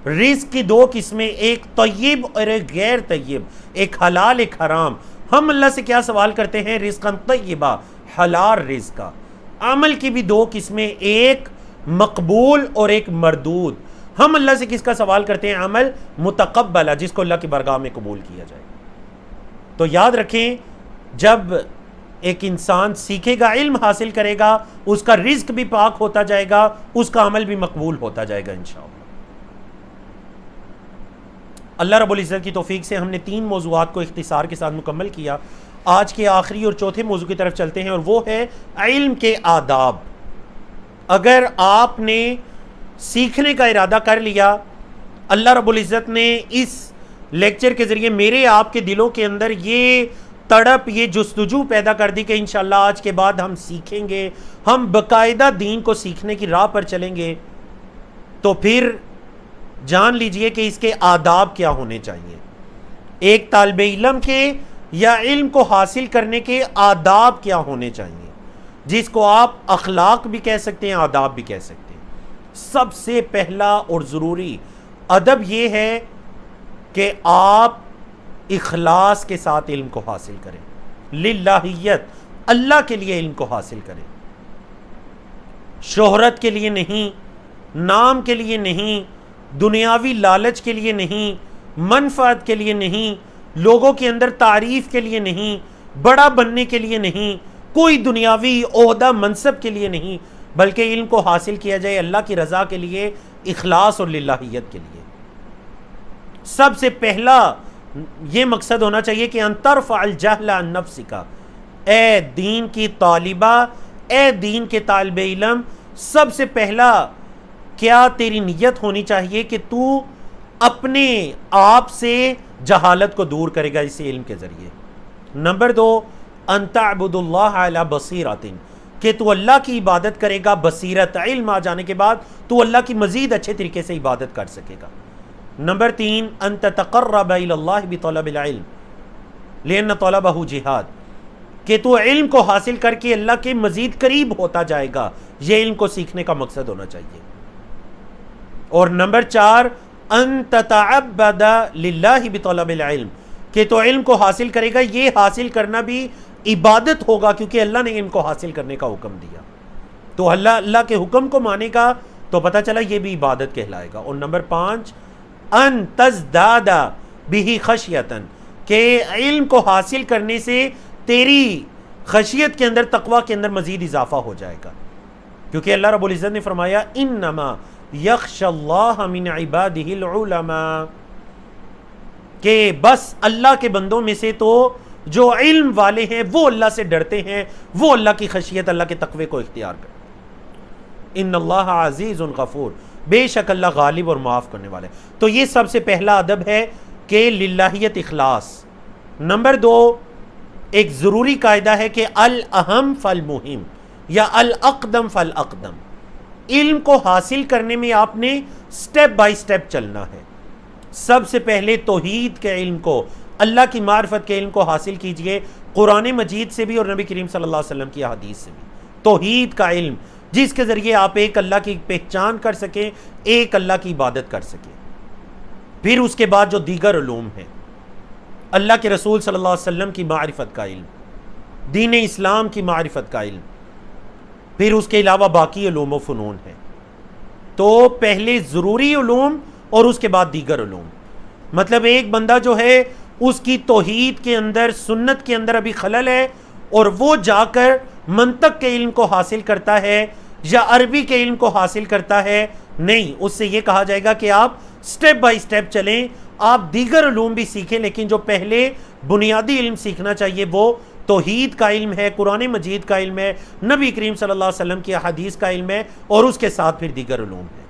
S1: रिज़्क़ की 2 किस्में, एक तय्यब और एक गैर तय्यब, एक हलाल एक हराम। हम अल्लाह से क्या सवाल करते हैं? रिज़्क़न तय्यबा, हलाल रिज़्क़ का। अमल की भी 2 किस्में, एक मकबूल और एक मरदूद। हम अल्लाह से किसका सवाल करते हैं? अमल मुतक़ब्बला, जिसको अल्लाह की बारगाह में कबूल किया जाए। तो याद रखें, जब एक इंसान सीखेगा, इल्म हासिल करेगा, उसका रिज़्क़ भी पाक होता जाएगा, उसका अमल भी मकबूल होता जाएगा इंशाअल्लाह। अल्लाह रब्बुल इज़्ज़त की तौफीक से हमने 3 मौज़ूआत को इख्तिसार के साथ मुकम्मल किया। आज के आखिरी और चौथे मौजू की तरफ चलते हैं, और वो है इल्म के आदाब। अगर आपने सीखने का इरादा कर लिया, अल्लाह रब्बुल इज़्ज़त ने इस लेक्चर के ज़रिए मेरे आपके दिलों के अंदर ये तड़प, ये जुस्तजू पैदा कर दी कि इंशाअल्लाह आज के बाद हम सीखेंगे, हम बाकायदा दीन को सीखने की राह पर चलेंगे, तो फिर जान लीजिए कि इसके आदाब क्या होने चाहिए। एक तालिबे इल्म के या इल्म को हासिल करने के आदाब क्या होने चाहिए, जिसको आप अखलाक भी कह सकते हैं, आदाब भी कह सकते हैं। सबसे पहला और ज़रूरी अदब ये है कि आप इखलास के साथ इल्म को हासिल करें, लिल्लाहियत, अल्लाह के लिए इल्म को हासिल करें, शोहरत के लिए नहीं, नाम के लिए नहीं, दुनियावी लालच के लिए नहीं, मनफात के लिए नहीं, लोगों के अंदर तारीफ के लिए नहीं, बड़ा बनने के लिए नहीं, कोई दुनियावी ओहदा मनसब के लिए नहीं, बल्कि इल्म को हासिल किया जाए अल्लाह की रज़ा के लिए, इखलास और लिल्लाहियत के लिए। सबसे पहला ये मकसद होना चाहिए कि अंतरफ़अल जहला अन नफ्सिका, ए दीन की तालिबा, ए दीन के तालिबे इल्म, सबसे पहला क्या तेरी नियत होनी चाहिए कि तू अपने आप से जहालत को दूर करेगा इस इल्म के ज़रिए। नंबर 2, अंतअबुदुल्लाह अला बसीरतिन, कि तू अल्लाह की इबादत करेगा बसीरत, इल्म आ जाने के बाद तू अल्लाह की मज़ीद अच्छे तरीके से इबादत कर सकेगा। नंबर 3, अन ततक़र्रब इलल्लाह बितलबिल इल्म लिअन्न तलबहु जिहाद, कि तू इल्म को हासिल करके अल्लाह के मज़ीद करीब होता जाएगा, ये इल्म को सीखने का मकसद होना चाहिए। और नंबर 4, अन ततअब्बद लिल्लाहि बितलबिल इल्म, कि तो इल्म को हासिल करेगा, ये हासिल करना भी इबादत होगा क्योंकि अल्लाह ने इल्म को हासिल करने का हुक्म दिया, तो अल्लाह के हुक्म को मानेगा तो पता चला ये भी इबादत कहलाएगा। और नंबर 5, अन तज़दादा बिही खशियतन, कि इल्म को हासिल करने से तेरी खशियत के अंदर, तकवा के अंदर मजीद इजाफा हो जाएगा। क्योंकि अल्लाह रब्बुल इज़्ज़त ने फरमाया इन्नमा यख्शल्लाह मिन इबादिहिल उलमा, कि बस अल्लाह के बंदों में से तो जो इल्म वाले हैं वो अल्लाह से डरते हैं, वो अल्लाह की खशियत, अल्लाह के तकवे को इख्तियार करते। इन्नल्लाह अज़ीज़ुन गफूर, बेशक अल्लाह गालिब और माफ़ करने वाले। तो ये सबसे पहला अदब है कि लिल्लाहियत, इखलास। नंबर 2, एक ज़रूरी कायदा है कि अल अहम फल मुहिम या अल अक़दम फल अक़दम। इल्म को हासिल करने में आपने स्टेप बाय स्टेप चलना है। सबसे पहले तौहीद के इल्म को, अल्लाह की मार्फत के इल्म को हासिल कीजिए, कुरान मजीद से भी और नबी करीम सल्लल्लाहु अलैहि वसल्लम की हदीस से भी। तौहीद का इल्म जिसके ज़रिए आप एक अल्लाह की पहचान कर सकें, एक अल्लाह की इबादत कर सकें। फिर उसके बाद जो दीगर उलूम हैं, अल्लाह के रसूल सल्लल्लाहु अलैहि वसल्लम की मारिफत का इल्म, दीन इस्लाम की मारिफत का इल्म, फिर उसके अलावा बाकी उलूम व फ़नून है। तो पहले ज़रूरी उलूम और उसके बाद दीगर उलूम। मतलब एक बंदा जो है उसकी तौहीद के अंदर, सुन्नत के अंदर अभी खलल है और वो जाकर मंतक के इल्म को हासिल करता है या अरबी के इल्म को हासिल करता है, नहीं, उससे ये कहा जाएगा कि आप स्टेप बाय स्टेप चलें, आप दीगर उलूम भी सीखें, लेकिन जो पहले बुनियादी इल्म सीखना चाहिए वो तौहीद का इल्म है, कुरान मजीद का इल्म है, नबी करीम सल्लल्लाहु अलैहि वसल्लम की हदीस का इल्म है, और उसके साथ फिर दीगर उलूम है।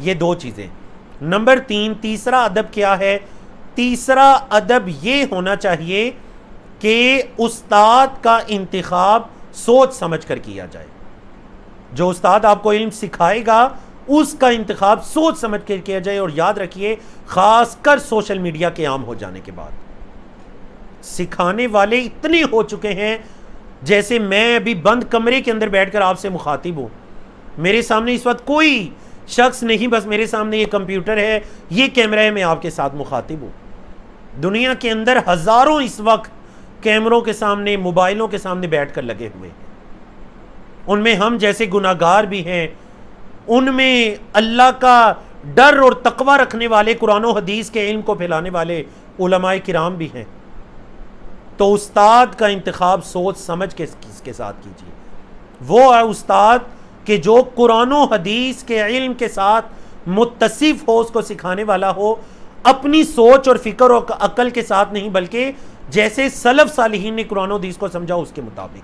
S1: ये 2 चीज़ें। नंबर 3, तीसरा अदब क्या है? तीसरा अदब ये होना चाहिए कि उस्ताद का इंतखाब सोच समझ कर किया जाए। जो उस्ताद आपको इल्म सिखाएगा उसका इंतखाब सोच समझ कर किया जाए। और याद रखिए, खासकर सोशल मीडिया के आम हो जाने के बाद सिखाने वाले इतने हो चुके हैं, जैसे मैं अभी बंद कमरे के अंदर बैठकर आपसे मुखातिब हूं, मेरे सामने इस वक्त कोई शख्स नहीं, बस मेरे सामने ये कंप्यूटर है, ये कैमरा है, मैं आपके साथ मुखातिब हूं। दुनिया के अंदर हजारों इस वक्त कैमरों के सामने, मोबाइलों के सामने बैठकर लगे हुए हैं। उनमें हम जैसे गुनाहगार भी हैं, उनमें अल्लाह का डर और तकवा रखने वाले, कुरान और हदीस के इल्म को फैलाने वाले उलमाए किराम भी हैं। तो उस्ताद का इंतखाब सोच समझ के इसके साथ कीजिए। वो है उस्ताद कि जो कुरान और हदीस के इल्म के साथ मुत्तसिफ हो, उसको सिखाने वाला हो, अपनी सोच और फिक्र और अकल के साथ नहीं, बल्कि जैसे सलफ सालिहीन ने कुरान और हदीस को समझा उसके मुताबिक,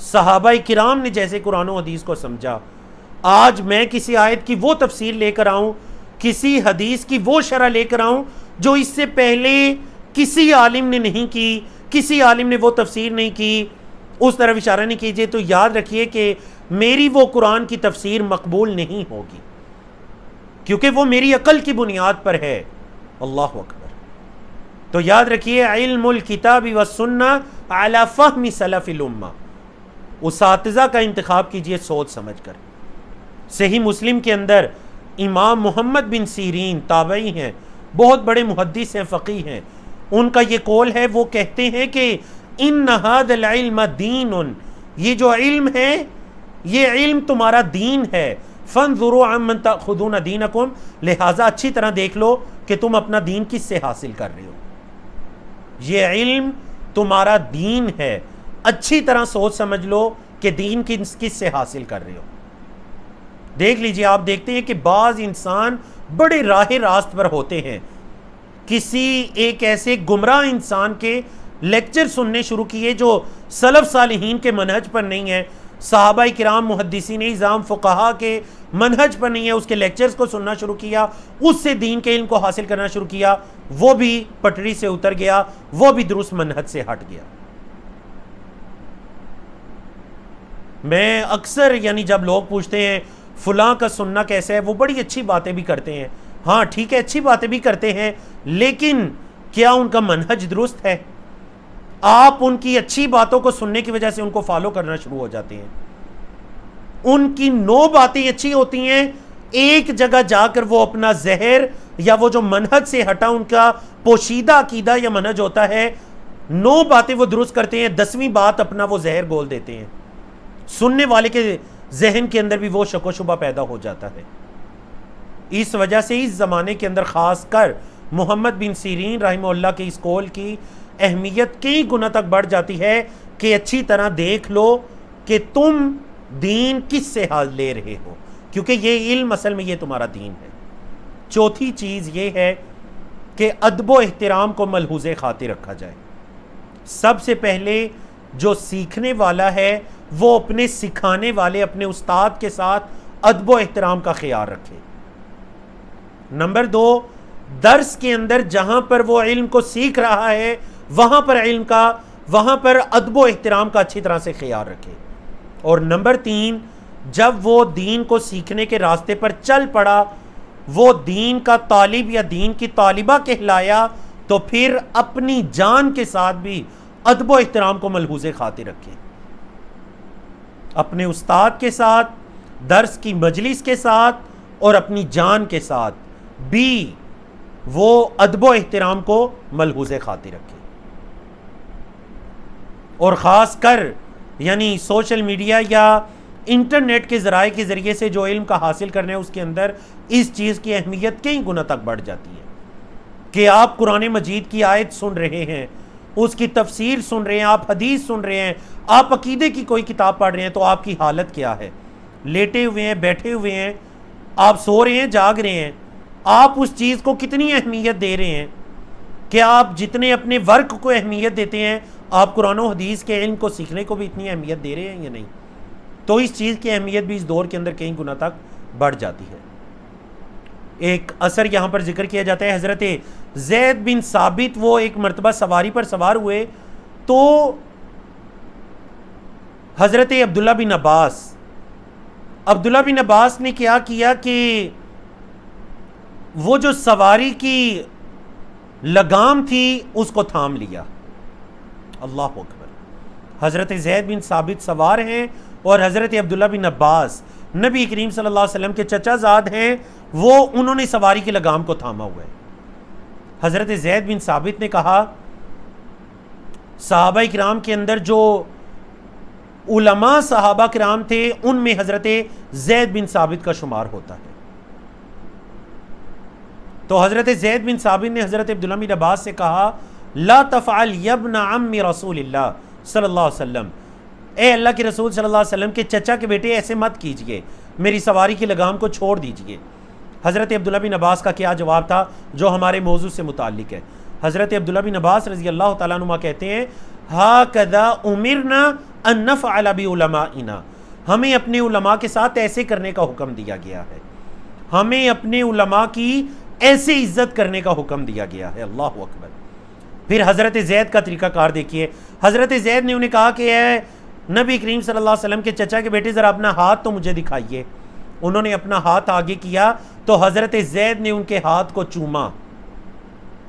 S1: सहाबाए किराम ने जैसे कुरान और हदीस को समझा। आज मैं किसी आयत की वो तफसीर लेकर आऊं, किसी हदीस की वो शरह लेकर आऊं जो इससे पहले किसी आलिम ने नहीं की, किसी आलिम ने वो तफसीर नहीं की, उस तरफ इशारा नहीं कीजिए, तो याद रखिए कि मेरी वो कुरान की तफसीर मकबूल नहीं होगी, क्योंकि वो मेरी अकल की बुनियाद पर है। अल्लाह अकबर। तो याद रखिए, इल्मुल किताबी व सुन्ना अला फहमी सलफिल उम्मा। उसातिज़ा का इंतखाब कीजिए सोच समझ कर। सही मुस्लिम के अंदर इमाम मोहम्मद बिन सीरीन ताबई हैं, बहुत बड़े मुहद्दिस हैं, फ़क़ीह हैं, उनका ये कौल है, वो कहते हैं कि इन हादल इल्म दीनुन, ये जो इल्म है ये इल्म तुम्हारा दीन है। फंजुरू अम्मन ताखुदून दीनकुम, लिहाजा अच्छी तरह देख लो कि तुम अपना दीन किससे हासिल कर रहे हो। ये इल्म तुम्हारा दीन है, अच्छी तरह सोच समझ लो कि दीन किससे हासिल कर रहे हो। देख लीजिए, आप देखते हैं कि बाज़ इंसान बड़े राह रास्त पर होते हैं, किसी एक ऐसे गुमराह इंसान के लेक्चर सुनने शुरू किए जो सलफ सालिहीन के मनहज पर नहीं है, सहाबाए किराम मुहद्दिसीन इज़ाम फ़ुक़हा के मनहज पर नहीं है, उसके लेक्चर्स को सुनना शुरू किया, उससे दीन के इल्म को हासिल करना शुरू किया, वो भी पटरी से उतर गया, वो भी दुरुस्त मनहज से हट गया। मैं अक्सर, यानी जब लोग पूछते हैं फलां का सुनना कैसा है, वो बड़ी अच्छी बातें भी करते हैं, हाँ ठीक है, अच्छी बातें भी करते हैं, लेकिन क्या उनका मनहज दुरुस्त है? आप उनकी अच्छी बातों को सुनने की वजह से उनको फॉलो करना शुरू हो जाते हैं। उनकी 9 बातें अच्छी होती हैं, एक जगह जाकर वो अपना जहर या वो जो मनहज से हटा उनका पोशीदा अकीदा या मनहज होता है, 9 बातें वो दुरुस्त करते हैं, 10वीं बात अपना वो जहर घोल देते हैं। सुनने वाले के जहन के अंदर भी वो शक व शुबा पैदा हो जाता है। इस वजह से इस ज़माने के अंदर ख़ास कर मोहम्मद बिन सीरीन रहमतुल्लाह के इस कौल की अहमियत कई गुना तक बढ़ जाती है कि अच्छी तरह देख लो कि तुम दीन किस से हाल ले रहे हो, क्योंकि ये इल्म असल में ये तुम्हारा दीन है। चौथी चीज़ ये है कि अदब एहतराम को मलहूज़े खातिर रखा जाए। सबसे पहले जो सीखने वाला है वो अपने सिखाने वाले अपने उस्ताद के साथ अदब एहतराम का ख्याल रखे। नंबर 2, दर्स के अंदर जहां पर वो इल्म को सीख रहा है वहां पर अदब एहतराम का अच्छी तरह से ख्याल रखे। और नंबर 3, जब वो दीन को सीखने के रास्ते पर चल पड़ा, वो दीन का तालिब या दीन की तालिबा कहलाया, तो फिर अपनी जान के साथ भी अदब एहतराम को मलहूज़े खातिर रखे। अपने उस्ताद के साथ, दर्स की मजलिस के साथ और अपनी जान के साथ भी वो अदब एहतराम को मलहूज़े खातिर रखे। और ख़ास कर यानी सोशल मीडिया या इंटरनेट के ज़राए के ज़रिए से जो इल्म का हासिल करना है, उसके अंदर इस चीज़ की अहमियत कई गुना तक बढ़ जाती है कि आप कुरान मजीद की आयत सुन रहे हैं, उसकी तफसीर सुन रहे हैं, आप हदीस सुन रहे हैं, आप अकीदे की कोई किताब पढ़ रहे हैं, तो आपकी हालत क्या है? लेटे हुए हैं, बैठे हुए हैं, आप सो रहे हैं, जाग रहे हैं, आप उस चीज़ को कितनी अहमियत दे रहे हैं? क्या आप जितने अपने वर्क को अहमियत देते हैं, आप कुरान और हदीस के इल्म को सीखने को भी इतनी अहमियत दे रहे हैं या नहीं? तो इस चीज़ की अहमियत भी इस दौर के अंदर कई गुना तक बढ़ जाती है। एक असर यहाँ पर जिक्र किया जाता है, हज़रत ज़ैद बिन साबित वो एक मरतबा सवारी पर सवार हुए, तो हज़रत अब्दुल्ला बिन अब्बास ने क्या किया कि वो जो सवारी की लगाम थी उसको थाम लिया। अल्लाह अकबर। हज़रत ज़ैद बिन साबित सवार हैं और हज़रत अब्दुल्ला बिन अब्बास नबी करीम सल्लल्लाहु अलैहि वसल्लम के चचाजाद हैं, वो उन्होंने सवारी की लगाम को थामा हुआ है। हज़रत ज़ैद बिन साबित ने कहा, सहाबा किराम के अंदर जो उलमा सहाबा किराम थे उनमें हज़रत ज़ैद बिन साबित का शुमार होता है। तो हज़रत ज़ैद बिन साबित ने हज़रत अब्दुल्ला बिन अब्बास से कहा, ला तफ़अल यब्न अम्मी रसूलिल्लाह सल्लल्लाहु अलैहि वसल्लम, ए अल्लाह के रसूल सल्लल्लाहु अलैहि वसल्लम के चचा के बेटे ऐसे मत कीजिए, मेरी सवारी की लगाम को छोड़ दीजिए। हज़रत अब्दुल्ला बिन अब्बास का क्या जवाब था जो हमारे मौजू से मुताल्लिक है? हज़रत अब्दुल्ला बिन अब्बास रज़ी अल्लाह तआला अन्हुमा कहते हैं, हा कदा उमिरना अन नफ़अल बि उलमाइना, हमें अपने उलमा के साथ ऐसे करने का हुक्म दिया गया है, हमें अपने उलमा की ऐसे इज्जत करने का हुक्म दिया गया है। अल्लाह अकबर। फिर हज़रत ज़ैद का तरीक़ाकार देखिए। हज़रत ज़ैद ने उन्हें कहा कि नबी करीम सल्लल्लाहु अलैहि वसल्लम के चचा के बेटे ज़रा अपना हाथ तो मुझे दिखाइए। उन्होंने अपना हाथ आगे किया तो हज़रत ज़ैद ने उनके हाथ को चूमा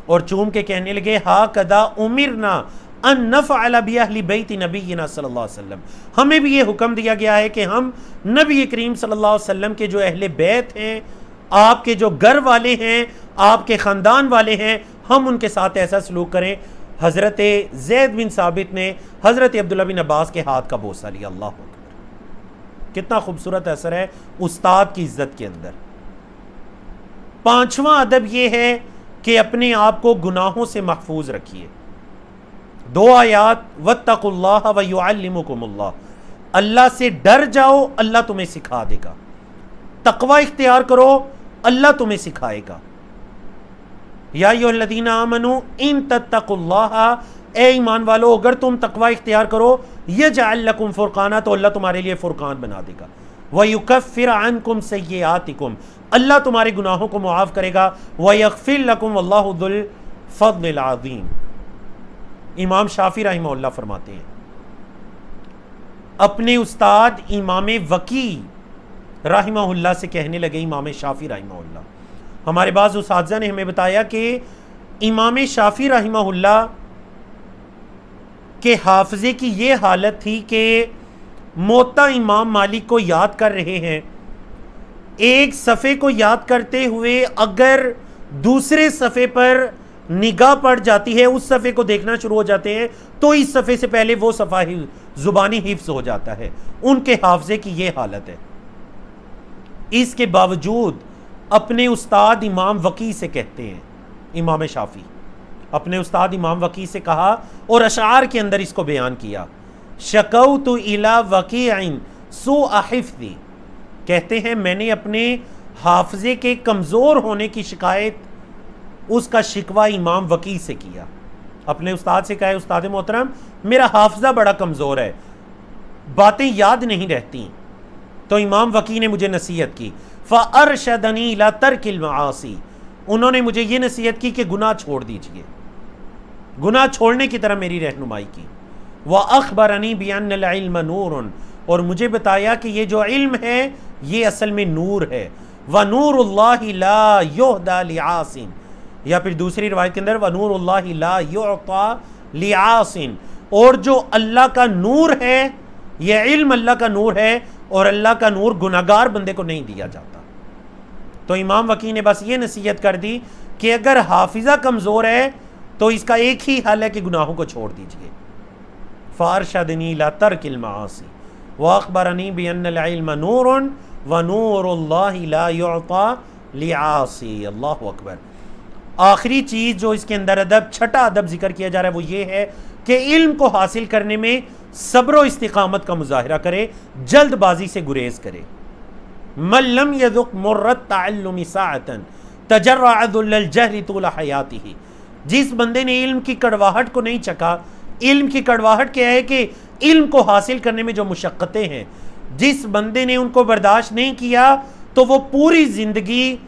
S1: और चूम के कहने लगे, हा कदा उमिरना अन नफ़अल बि अहली बैति नबीना सल्लल्लाहु अलैहि वसल्लम, हमें भी ये हुक्म दिया गया है कि हम नबी करीम सल्लल्लाहु अलैहि वसल्लम के जो अहले बैत हैं, आपके जो घर वाले हैं, आपके ख़ानदान वाले हैं, हम उनके साथ ऐसा सलूक करें। हज़रत ज़ैद बिन साबित ने हज़रत अब्दुल्ला बिन अब्बास के हाथ का बोसा लिया। अल्लाह अकबर। कितना खूबसूरत असर है उस्ताद की इज्जत के अंदर। पांचवा अदब यह है कि अपने आप को गुनाहों से महफूज रखिए। 2 आयात, वत्तकुल्लाह व युअल्लिमुकुमुल्लाह, अल्लाह से डर जाओ, अल्लाह तुम्हें सिखा देगा। तकवा इख्तियार करो, अल्लाह तुम्हें सिखाएगा। या अय्युहल्लज़ीना आमनू इन तत्तकुल्लाह, ए ईमान वालो अगर तुम तकवा इख्तियार करो, यजअल लकुम फुरकाना, तो अल्लाह तुम्हारे लिए फुरकान बना देगा। व युकफ्फिर अन्कुम सय्यिआतिकुम, अल्लाह तुम्हारे गुनाहों को मुआफ़ करेगा। व यग़फ़िर लकुम वल्लाहु ज़ुल फ़ज़्लिल अज़ीम। इमाम शाफ़ी रहमहुल्लाह फरमाते हैं, अपने उस्ताद इमाम वकी रहमहुल्लाह से कहने लगे, इमाम शाफ़ी रहमहुल्लाह, हमारे बाज़ उस्ताज़ा ने हमें बताया कि इमाम शाफ़ी रहमहुल्लाह के हाफ़िज़े की ये हालत थी कि मोता इमाम मालिक को याद कर रहे हैं, एक सफ़े को याद करते हुए अगर दूसरे सफ़े पर निगाह पड़ जाती है, उस सफ़े को देखना शुरू हो जाते हैं, तो इस सफ़े से पहले वो सफ़ा ज़ुबानी हिफ्ज़ हो जाता है। उनके हाफ़िज़े की ये हालत है। इसके बावजूद अपने उस्ताद इमाम वकी से कहते हैं, इमाम शाफी अपने उस्ताद इमाम वकी से कहा और अशार के अंदर इसको बयान किया। शकौतु इला वकीइन सुअ हिफ्ज़ी, कहते हैं मैंने अपने हाफजे के कमज़ोर होने की शिकायत, उसका शिकवा इमाम वकी से किया। अपने उस्ताद से कहा, उस्ताद मोहतरम मेरा हाफजा बड़ा कमज़ोर है, बातें याद नहीं रहती। तो इमाम वकी ने मुझे नसीहत की, फ़अरशदनी इला तर्किल मआसी, उन्होंने मुझे ये नसीहत की कि गुनाह छोड़ दीजिए, गुनाह छोड़ने की तरह मेरी रहनुमाई की। व अखबरनी बिअन्नल इल्म नूरुन, और मुझे बताया कि ये जो इल्म है ये असल में नूर है। व नूरुल्लाहि ला युहदा लिआसिन, या फिर दूसरी रिवायत के अंदर व नूरुल्लाहि ला युअता लिआसिन, और जो अल्लाह का नूर है, ये इल्म अल्लाह का नूर है और अल्लाह का नूर गुनाहगार बंदे को नहीं दिया जाता। तो इमाम वकी ने बस ये नसीहत कर दी कि अगर हाफिज़ा कमज़ोर है तो इसका एक ही हल है कि गुनाहों को छोड़ दीजिए। फ़अरशदनी इला तर्किल मआसी व अखबरनी बिअन्नल इल्म नूरुन व नूरुल्लाहि ला युअता लिआसी। अल्लाहु अकबर। आखिरी चीज़ जो इसके अंदर अदब, छठा अदब जिक्र किया जा रहा है वो ये है कि इल्म को हासिल करने में सब्र व इस्तिकामत का मुजाहिरा करे, जल्दबाजी से गुरेज करे। मल्लम यज़ुक़ मुर्रत तअल्लुमि साअतन तजर्रअ ज़ुल्लल जहली तूला हयातिही, जिस बंदे ने इल्म की कड़वाहट को नहीं चखा, इल्म की कड़वाहट क्या है कि इल्म को हासिल करने में जो मुशक्क़तें हैं, जिस बंदे ने उनको बर्दाश्त नहीं किया तो वो पूरी ज़िंदगी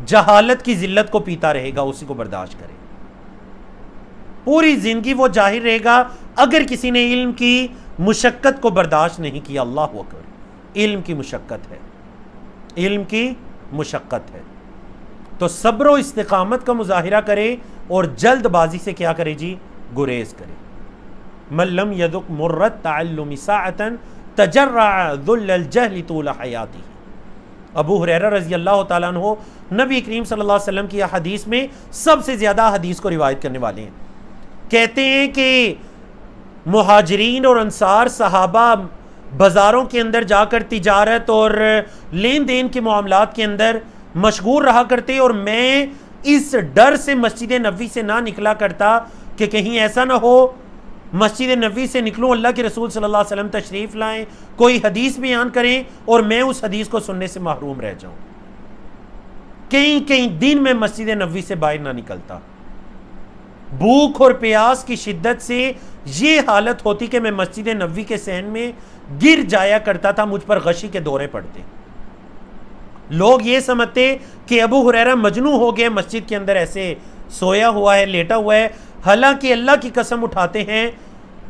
S1: जहालत की ज़िल्लत को पीता रहेगा, उसी को बर्दाश्त करे, पूरी ज़िंदगी वो जाहिर रहेगा अगर किसी ने इल्म की मुशक्क़त को बर्दाश्त नहीं किया। अल्लाह अकबर। इल्म की मुशक्क़त है, इल्म की मुशक्क़त है। तो सब्र व इस्तिकामत का मुजाहिरा करे और जल्दबाजी से क्या करे जी, गुरेज करे। मल्लम यदुक मुर्रत तअल्लुमि साअतन तजर्रअ ज़ुल्लल जहली तूला हयातिही। अबू हुरैरा रज़ी अल्लाह तआला अन्हु नबी करीम सल्लल्लाहु अलैहि वसल्लम की हदीस में सबसे ज़्यादा हदीस को रिवायत करने वाले हैं। कहते हैं कि मुहाजिरीन और अंसार सहाबा बाज़ारों के अंदर जाकर तिजारत और लेन देन के मामलात के अंदर मशगूल रहा करते, और मैं इस डर से मस्जिद नबी से ना निकला करता कि कहीं ऐसा ना हो मस्जिद नबी से निकलूं, अल्लाह के रसूल सल्लल्लाहु अलैहि वसल्लम तशरीफ़ लाएं, कोई हदीस बयान करें और मैं उस हदीस को सुनने से महरूम रह जाऊं। कई कई दिन में मस्जिद नबी से बाहर ना निकलता। भूख और प्यास की शिद्दत से ये हालत होती कि मैं मस्जिद नबी के सहन में गिर जाया करता था, मुझ पर गशी के दौरे पड़ते। लोग ये समझते कि अबू हुरैरा मजनू हो गए, मस्जिद के अंदर ऐसे सोया हुआ है, लेटा हुआ है। हालांकि अल्लाह की कसम उठाते हैं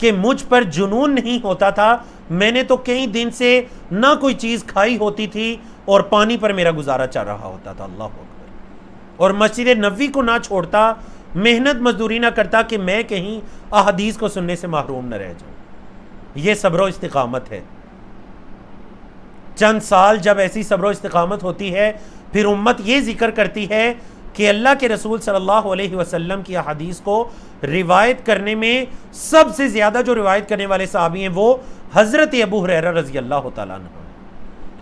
S1: कि मुझ पर जुनून नहीं होता था, मैंने तो कई दिन से ना कोई चीज़ खाई होती थी और पानी पर मेरा गुजारा चल रहा होता था। अल्लाह अकबर। और मस्जिद नबी को ना छोड़ता, मेहनत मजदूरी ना करता कि मैं कहीं अहदीस को सुनने से महरूम न रह जाऊँ। ये सब्र व इस्तिकामत है। चंद साल जब ऐसी सब्र व इस्तिकामत होती है, फिर उम्मत ये जिक्र करती है कि अल्लाह के रसूल सल्लल्लाहु अलैहि वसल्लम की हदीस को रिवायत करने में सबसे ज़्यादा जो रिवायत करने वाले सहाबी हैं वो हज़रत अबू हुरैरा रज़ी अल्लाह तआला अन्हु।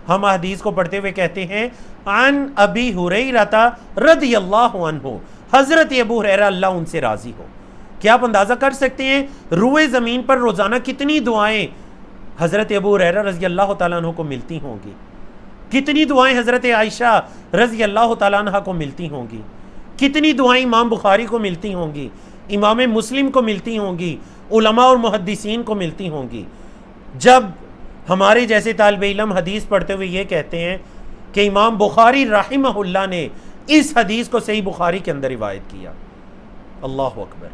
S1: हम हदीस को पढ़ते हुए कहते हैं अन अबी हुरैरा रज़ियल्लाहु अन्हु, हज़रत अबू हुरैरा अल्लाह उनसे राज़ी हो। क्या आप अंदाज़ा कर सकते हैं रूए ज़मीन पर रोज़ाना कितनी दुआएं हज़रत अबू हुरैरा रज़ी अल्लाह तआला अन्हु को मिलती होंगी, कितनी दुआएं हज़रत आयशा रज़ी अल्लाह तआला अन्हा को मिलती होंगी, कितनी दुआएं इमाम बुखारी को मिलती होंगी, इमाम मुस्लिम को मिलती होंगी, उलमा और मुहद्दिसीन को मिलती होंगी। जब हमारे जैसे तालिब इल्म हदीस पढ़ते हुए ये कहते हैं कि इमाम बुखारी रहिमहुल्लाह ने इस हदीस को सही बुखारी के अंदर रिवायत किया। अल्लाह अकबर।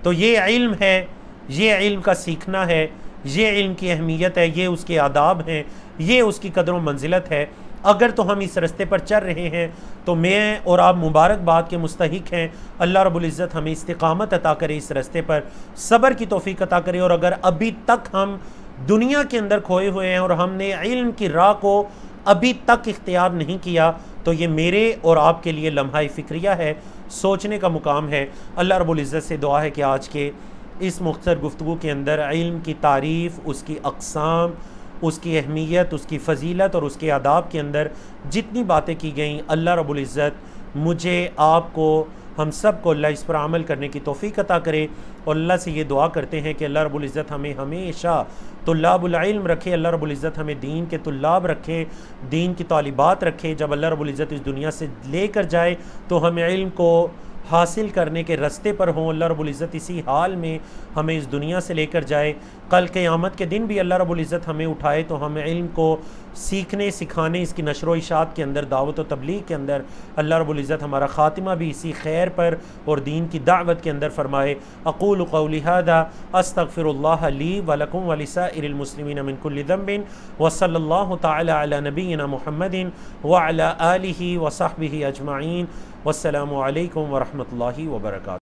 S1: तो ये इल्म है, ये इल्म का सीखना है, ये इल्म की अहमियत है, ये उसके आदाब हैं, ये उसकी कदर व मंजिलत है। अगर तो हम इस रास्ते पर चल रहे हैं तो मैं और आप मुबारकबाद के मुस्तहिक हैं। अल्लाह रब्बुल इज़्ज़त हमें इस्तिकामत अता करे, इस रास्ते पर सब्र की तौफीक अता करे। और अगर अभी तक हम दुनिया के अंदर खोए हुए हैं और हमने इल्म की राह को अभी तक इख्तियार नहीं किया तो ये मेरे और आपके लिए लम्हा फ़िक्रिया है, सोचने का मुकाम है। अल्लाह रब्बुल इज़्ज़त से दुआ है कि आज के इस मुख्तसर गुफ्तगू के अंदर इल्म की तारीफ़, उसकी अक़साम, उसकी अहमियत, उसकी फ़जीलत और उसके आदाब के अंदर जितनी बातें की गई, अल्लाह रब्बुल इज़्ज़त मुझे आपको हम सब को अल्लाह इस पर अमल करने की तौफीक अता करे। और अल्लाह से ये दुआ करते हैं कि अल्लाह रब्बुल इज़्ज़त हमें हमेशा तुल्लाबुल इल्म रखे, अल्लाह रब्बुल इज़्ज़त हमें दीन के तुल्लाब रखे, दीन की तालिबात रखे। जब अल्लाह रब्बुल इज़्ज़त इस दुनिया से लेकर जाए तो हमें इल्म को हासिल करने के रास्ते पर हों। अल्लाह रब्बुल इज़्ज़त इसी हाल में हमें इस दुनिया से लेकर जाए। कल क़यामत के दिन भी अल्लाह रब्बुल इज़्ज़त हमें उठाए तो हमें इल्म को सीखने सिखाने, इसकी नशर व इशात के अंदर, दावत व तबलीग के अंदर अल्लाह रब्बुल इज़्ज़त हमारा ख़ातिमा भी इसी खैर पर और दीन की दावत के अंदर फरमाए। अक़ूलु क़ौली हाज़ा अस्तग़फ़िरुल्लाह ली व लकुम व लिसाइरिल मुस्लिमीन मिन कुल्लि ज़ंबिन व सल्लल्लाहु तआला अला नबिय्यिना मुहम्मदिन व अला आलिहि व सहबिहि अजमईन। वस्सलामु अलैकुम व रहमतुल्लाहि व बरकातुहू।